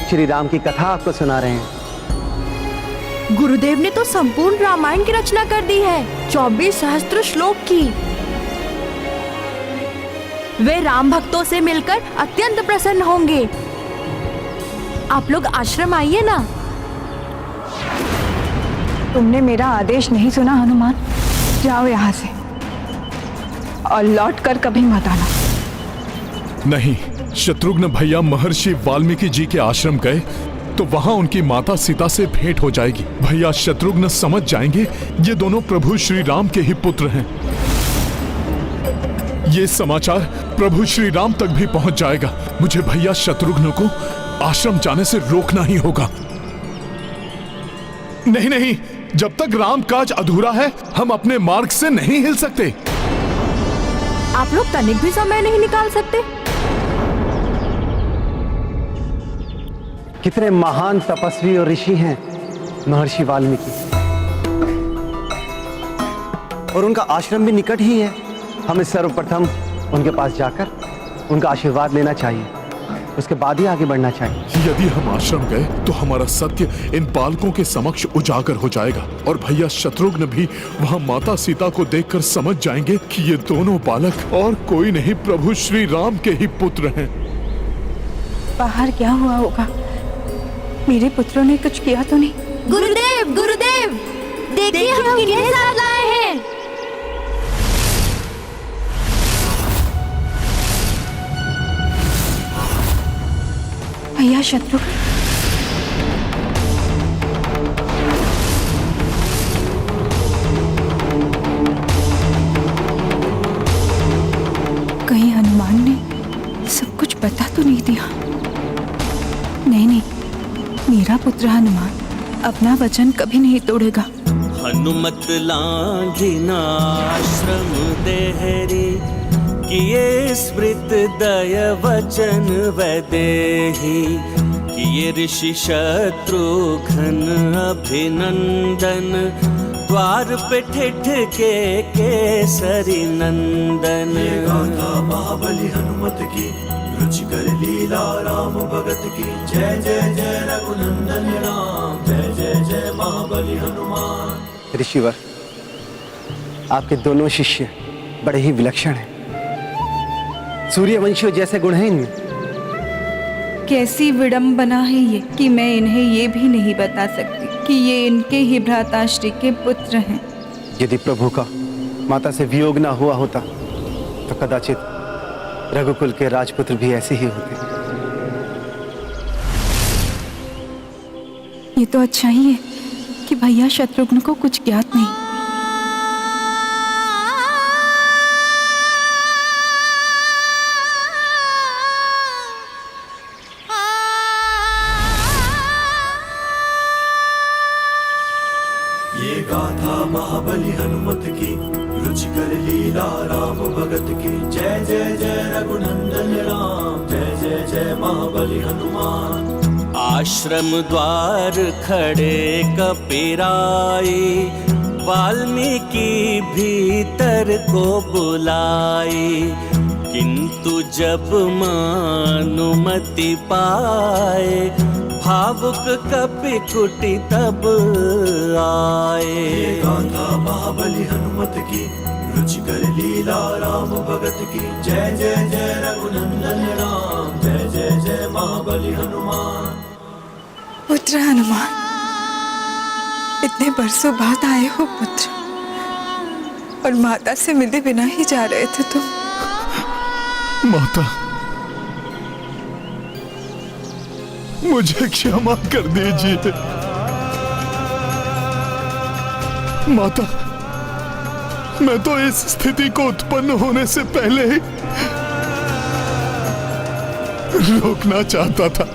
श्री राम की कथा आपको सुना रहे हैं। गुरुदेव ने तो संपूर्ण रामायण की रचना कर दी है, 24 सहस्त्र श्लोक की। वे राम भक्तों से मिलकर अत्यंत प्रसन्न होंगे। आप लोग आश्रम आइए ना। तुमने मेरा आदेश नहीं सुना हनुमान, जाओ यहाँ से और लौट कर कभी मत आना। नहीं, शत्रुघ्न भैया महर्षि वाल्मीकि जी के आश्रम गए तो वहां उनकी माता सीता से भेंट हो जाएगी। भैया शत्रुघ्न समझ जाएंगे ये दोनों प्रभु श्री राम के ही पुत्र हैं। ये समाचार प्रभु श्री राम तक भी पहुंच जाएगा। मुझे भैया शत्रुघ्न को आश्रम जाने से रोकना ही होगा। नहीं नहीं, जब तक राम काज अधूरा है हम अपने मार्ग से नहीं हिल सकते। आप लोग तनिक भी समय नहीं निकाल सकते? कितने महान तपस्वी और ऋषि हैं महर्षि वाल्मीकि, और उनका आश्रम भी निकट ही है। हमें सर्वप्रथम उनके पास जाकर उनका आशीर्वाद लेना चाहिए, उसके बाद ही आगे बढ़ना चाहिए। यदि हम आश्रम गए तो हमारा सत्य इन बालकों के समक्ष उजागर हो जाएगा और भैया शत्रुघ्न भी वहां माता सीता को देखकर समझ जाएंगे कि ये दोनों बालक और कोई नहीं प्रभु श्री राम के ही पुत्र हैं। बाहर क्या हुआ होगा? मेरे पुत्रों ने कुछ किया तो नहीं? गुरुदेव, गुरुदेव, देखिए हम किन्हें साथ लाए हैं। भैया शत्रुघ्न, कहीं हनुमान ने सब कुछ बता तो नहीं दिया? नहीं नहीं, मेरा पुत्र हनुमान अपना वचन कभी नहीं तोड़ेगा। हनुमत लांघिना आश्रम देहरी, किए स्मृत दय वचन वैदेही। किए ऋषि शत्रुघ्न अभिनंदन, द्वार पे ठिठ के केसरी नंदन। गाथा महाबली हनुमत की, रुचिकर लीला राम भगत की। जय जय जय रघुनंदन राम, जय जय जय महाबली हनुमान। ऋषिवर, आपके दोनों शिष्य बड़े ही विलक्षण हैं। सूर्यवंशियों जैसे गुण हैं इनमें। कैसी विडंबना है ये कि मैं इन्हें ये भी नहीं बता सकती कि ये इनके ही भ्राताश्री के पुत्र हैं। यदि प्रभु का माता से वियोग ना हुआ होता तो कदाचित रघुकुल के राजपुत्र भी ऐसे ही होते। ये तो अच्छा ही है कि भैया शत्रुघ्न को कुछ ज्ञात नहीं। ये गाथा महाबली हनुमत की, रुचिकर लीला राम भगत की। जय जय जय रघुनंदन राम, जय जय जय महाबली हनुमान। आश्रम द्वार खड़े कपिराए, वाल्मीकि भीतर को बुलाए। किंतु जब मानुमति पाए, भावुक कपि कुटी तब आए। गाथा महाबली हनुमत की, रुचिकर लीला राम भगत की। जय जय जय रघुनंदन राम, जय जय जय महाबली हनुमान। पुत्र हनुमान, इतने बरसों बाद आए हो पुत्र, और माता से मिले बिना ही जा रहे थे तुम। माता, मुझे क्षमा कर दीजिए। माता, मैं तो इस स्थिति को उत्पन्न होने से पहले ही रोकना चाहता था,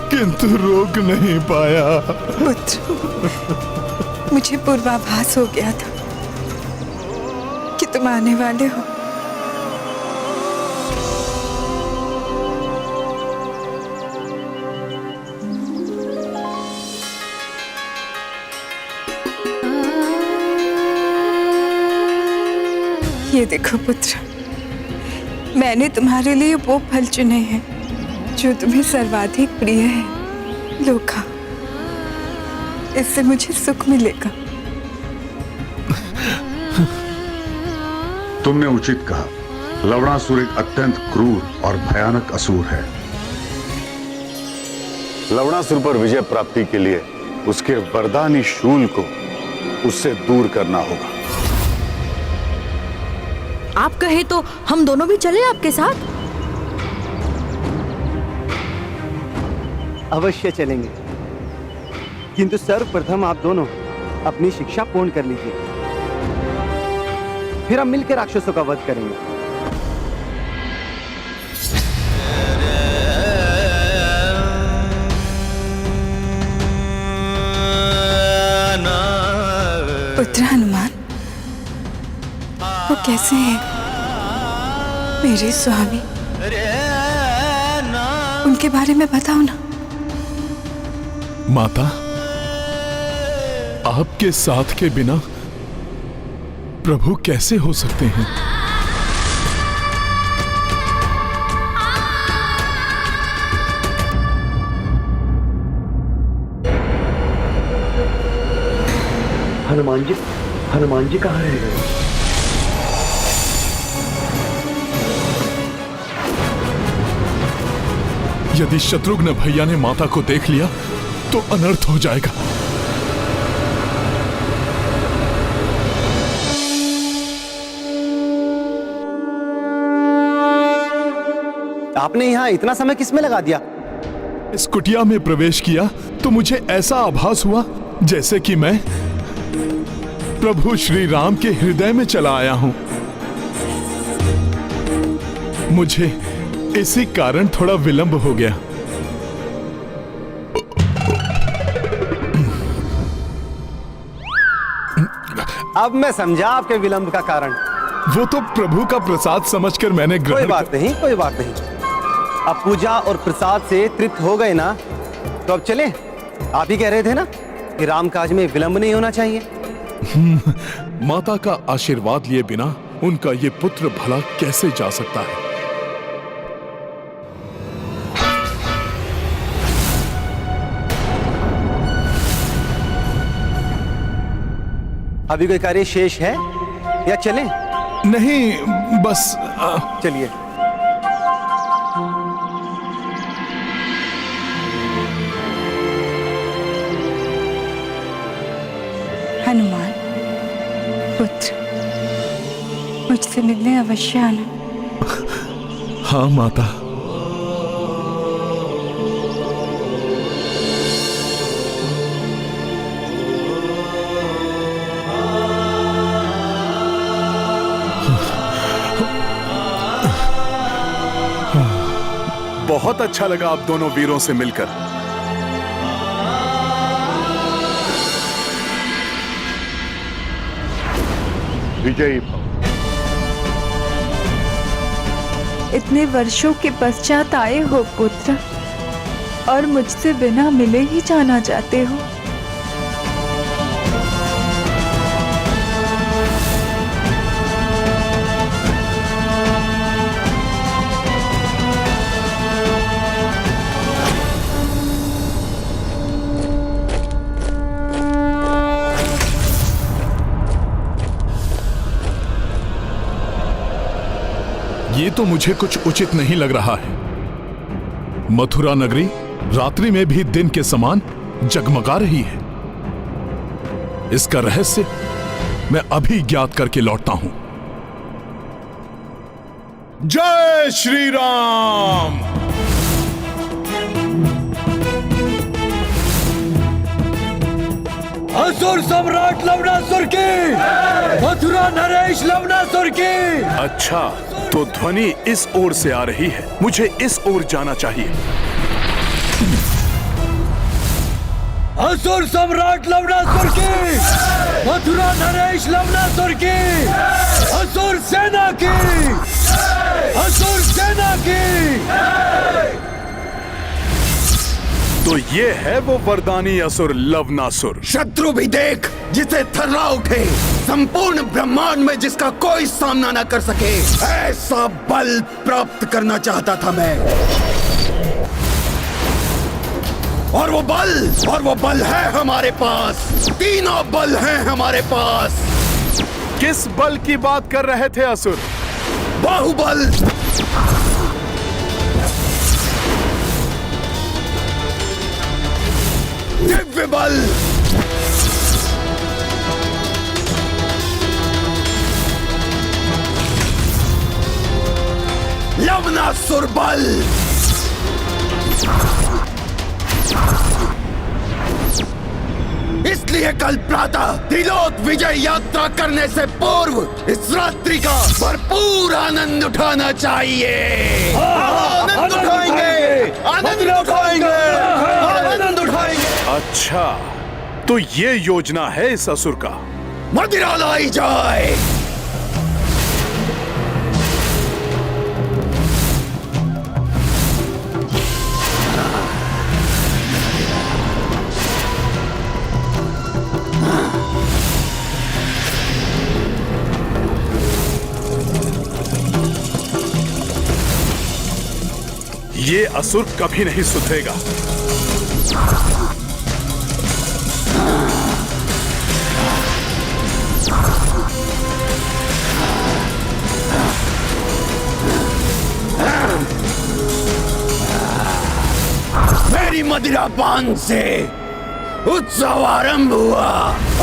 किंतु रोक नहीं पाया। पुत्र, मुझे पूर्वाभास हो गया था कि तुम आने वाले हो। ये देखो पुत्र, मैंने तुम्हारे लिए वो फल चुने हैं जो तुम्हें सर्वाधिक प्रिय है। लो खा, इससे मुझे सुख मिलेगा। तुमने उचित कहा। लवणासुर एक अत्यंत क्रूर और भयानक असुर है। लवणासुर पर विजय प्राप्ति के लिए उसके वरदानी शूल को उससे दूर करना होगा। आप कहे तो हम दोनों भी चले आपके साथ? अवश्य चलेंगे, किंतु सर्वप्रथम आप दोनों अपनी शिक्षा पूर्ण कर लीजिए, फिर हम मिलकर राक्षसों का वध करेंगे। पुत्र हनुमान, वो कैसे हैं? मेरे स्वामी, उनके बारे में बताओ ना। माता, आपके साथ के बिना प्रभु कैसे हो सकते हैं? हनुमान जी कहाँ रह गए? यदि शत्रुघ्न भैया ने माता को देख लिया तो अनर्थ हो जाएगा। आपने यहाँ इतना समय किस में लगा दिया? इस कुटिया में प्रवेश किया तो मुझे ऐसा आभास हुआ जैसे कि मैं प्रभु श्री राम के हृदय में चला आया हूं। मुझे इसी कारण थोड़ा विलंब हो गया। अब मैं समझा आपके विलंब का कारण। वो तो प्रभु का प्रसाद समझकर मैंने ग्रहण। कोई बात नहीं, कोई बात नहीं। अब पूजा और प्रसाद से तृप्त हो गए ना, तो अब चले। आप ही कह रहे थे ना कि राम काज में विलंब नहीं होना चाहिए। माता का आशीर्वाद लिए बिना उनका ये पुत्र भला कैसे जा सकता है? अभी कोई कार्य शेष है या चलें? नहीं, बस चलिए। हनुमान पुत्र, मुझसे मिलने अवश्य आना। हाँ माता। बहुत अच्छा लगा आप दोनों वीरों से मिलकर। विजयी भव। इतने वर्षों के पश्चात आए हो पुत्र, और मुझसे बिना मिले ही जाना चाहते हो। ये तो मुझे कुछ उचित नहीं लग रहा है। मथुरा नगरी रात्रि में भी दिन के समान जगमगा रही है। इसका रहस्य मैं अभी ज्ञात करके लौटता हूं। जय श्री राम। असुर सम्राट लवणासुर की, मथुरा नरेश लवणासुर की। अच्छा, तो ध्वनि इस ओर से आ रही है। मुझे इस ओर जाना चाहिए। असुर सम्राट लवणासुर की, मथुरा नरेश लवणासुर की, असुर सेना की, असुर सेना की। तो ये है वो वरदानी असुर लवनासुर। शत्रु भी देख, जिसे थर्रा उठे, संपूर्ण ब्रह्मांड में जिसका कोई सामना न कर सके, ऐसा बल प्राप्त करना चाहता था मैं। और वो बल है हमारे पास। तीनों बल हैं हमारे पास। किस बल की बात कर रहे थे असुर? बाहुबल, दिव्य बल, लवनासुर बल। इसलिए कल प्रातः त्रिलोक विजय यात्रा करने से पूर्व इस रात्रि का भरपूर आनंद उठाना चाहिए। आनंद उठाएंगे, आनंद उठाएंगे, आनंद उठाएंगे। अच्छा, तो ये योजना है इस असुर का। मदिरा लाई जाए। ये असुर कभी नहीं सुधरेगा। मेरी मदिरा पान से उत्सव आरंभ हुआ।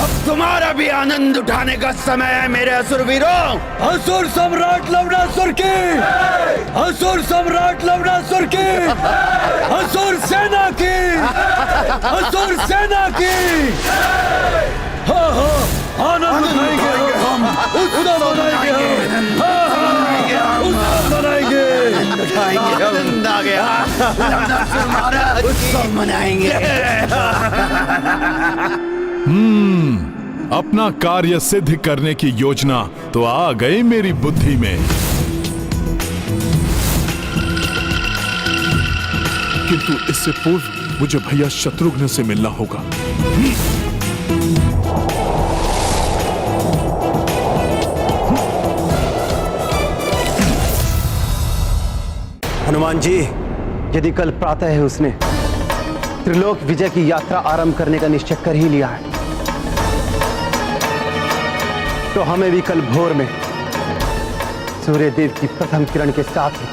अब तुम्हारा भी आनंद उठाने का समय है मेरे असुरवीरों। असुर सम्राट लवणासुर की, असुर सम्राट लवणासुर की, असुर सेना की, असुर सेना की। हाँ हाँ, आनंद उठाएंगे हम, उत्सव मनाएंगे हम, उत्सव मनाएंगे, आनंद आ गया। लवणासुर महाराज उत्सव मनाएंगे। अपना कार्य सिद्ध करने की योजना तो आ गई मेरी बुद्धि में, किंतु इससे पूर्व मुझे भैया शत्रुघ्न से मिलना होगा। हनुमान जी, यदि कल प्रातः उसने त्रिलोक विजय की यात्रा आरंभ करने का निश्चय कर ही लिया है, तो हमें भी कल भोर में सूर्यदेव की प्रथम किरण के साथ ही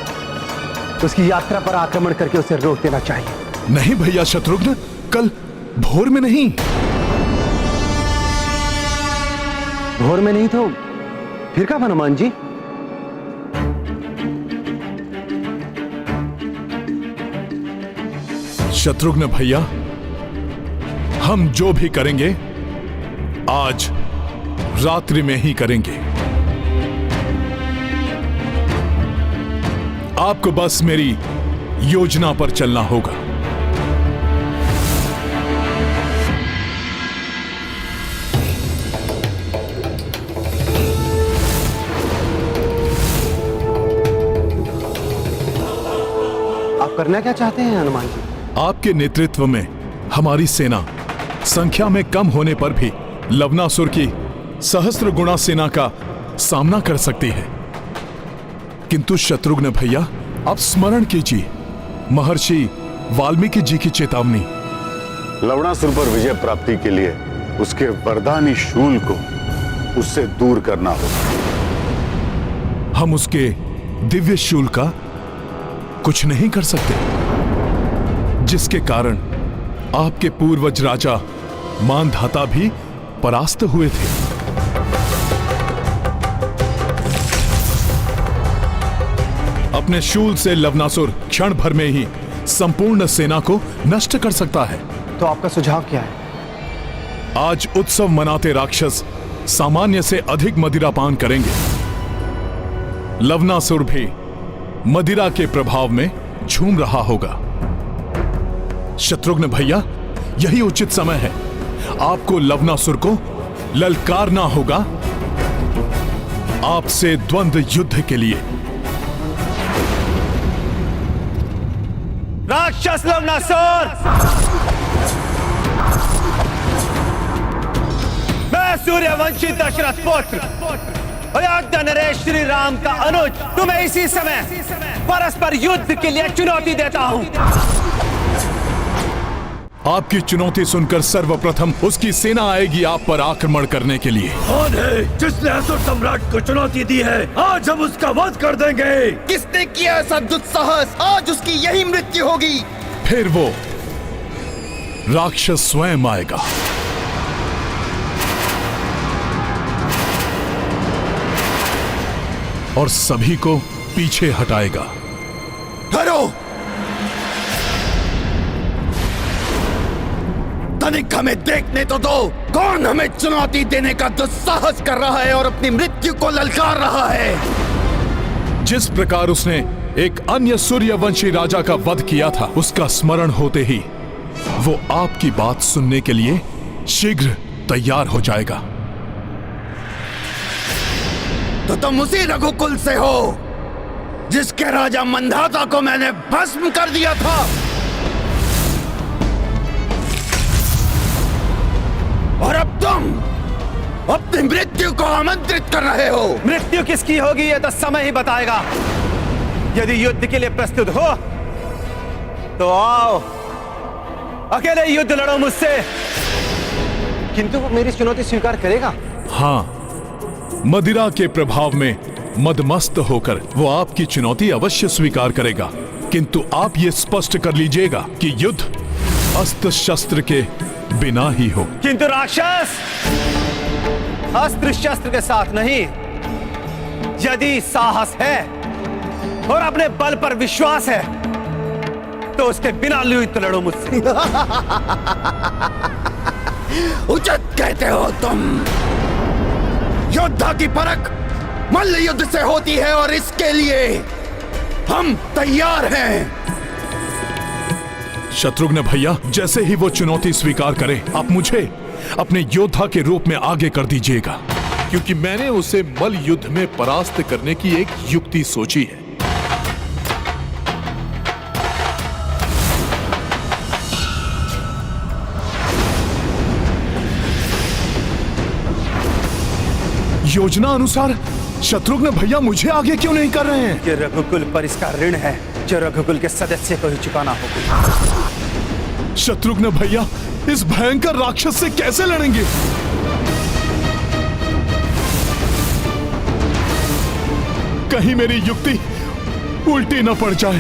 उसकी यात्रा पर आक्रमण करके उसे रोक देना चाहिए। नहीं भैया शत्रुघ्न, कल भोर में नहीं। भोर में नहीं तो फिर कब हनुमान जी? शत्रुघ्न भैया, हम जो भी करेंगे आज रात्रि में ही करेंगे। आपको बस मेरी योजना पर चलना होगा। आप करना क्या चाहते हैं हनुमान जी? आपके नेतृत्व में हमारी सेना संख्या में कम होने पर भी लवनासुर की सहस्त्र गुणा सेना का सामना कर सकती है। किंतु शत्रुघ्न भैया, आप स्मरण कीजिए महर्षि वाल्मीकि जी की चेतावनी। लवणासुर पर विजय प्राप्ति के लिए उसके वरदानी शूल को उससे दूर करना होगा। हम उसके दिव्य शूल का कुछ नहीं कर सकते, जिसके कारण आपके पूर्वज राजा मानधाता भी परास्त हुए थे। अपने शूल से लवनासुर क्षण भर में ही संपूर्ण सेना को नष्ट कर सकता है। तो आपका सुझाव क्या है? आज उत्सव मनाते राक्षस सामान्य से अधिक मदिरा पान करेंगे। लवनासुर भी मदिरा के प्रभाव में झूम रहा होगा। शत्रुघ्न भैया, यही उचित समय है। आपको लवनासुर को ललकारना होगा आपसे द्वंद्व युद्ध के लिए। राक्षस लवणासुर, मैं सूर्यवंशी दशरथ पुत्र अयोध्या नरेश श्री राम का अनुज तुम्हें इसी समय परस्पर युद्ध के लिए चुनौती देता हूं। आपकी चुनौती सुनकर सर्वप्रथम उसकी सेना आएगी आप पर आक्रमण करने के लिए। कौन है जिसने असुर सम्राट को चुनौती दी है? आज हम उसका वध कर देंगे। किसने किया ऐसा दुस्साहस? आज उसकी यही मृत्यु होगी। फिर वो राक्षस स्वयं आएगा। और सभी को पीछे हटाएगा। ठहरो, तनिक हमें देखने तो दो। कौन हमें चुनौती देने का दुस्साहस कर रहा है और अपनी मृत्यु को ललकार रहा है? जिस प्रकार उसने एक अन्य सूर्यवंशी राजा का वध किया था, उसका स्मरण होते ही वो आपकी बात सुनने के लिए शीघ्र तैयार हो जाएगा। तो तुम उसी रघुकुल से हो जिसके राजा मंधाता को मैंने भस्म कर दिया था। और अब तुम अपनी मृत्यु को आमंत्रित कर रहे हो। मृत्यु किसकी होगी यह तो समय ही बताएगा। यदि युद्ध के लिए प्रस्तुत हो तो आओ, अकेले युद्ध लड़ो मुझसे। किंतु वो मेरी चुनौती स्वीकार करेगा? हाँ, मदिरा के प्रभाव में मदमस्त होकर वो आपकी चुनौती अवश्य स्वीकार करेगा, किंतु आप ये स्पष्ट कर लीजिएगा कि युद्ध अस्त्र शस्त्र के बिना ही हो। किंतु राक्षस, अस्त्र शस्त्र के साथ नहीं, यदि साहस है और अपने बल पर विश्वास है तो उसके बिना युद्ध लड़ो मुझसे। उचित कहते हो तुम। योद्धा की परख मल्ल युद्ध से होती है और इसके लिए हम तैयार हैं। शत्रुघ्न भैया, जैसे ही वो चुनौती स्वीकार करे, आप मुझे अपने योद्धा के रूप में आगे कर दीजिएगा, क्योंकि मैंने उसे मल्ल युद्ध में परास्त करने की एक युक्ति सोची है। योजना अनुसार शत्रुघ्न भैया मुझे आगे क्यों नहीं कर रहे हैं? कि रघुकुल पर इसका ऋण है जो रघुकुल के सदस्य को ही चुकाना होगा। शत्रुघ्न भैया इस भयंकर राक्षस से कैसे लड़ेंगे? कहीं मेरी युक्ति उल्टी न पड़ जाए।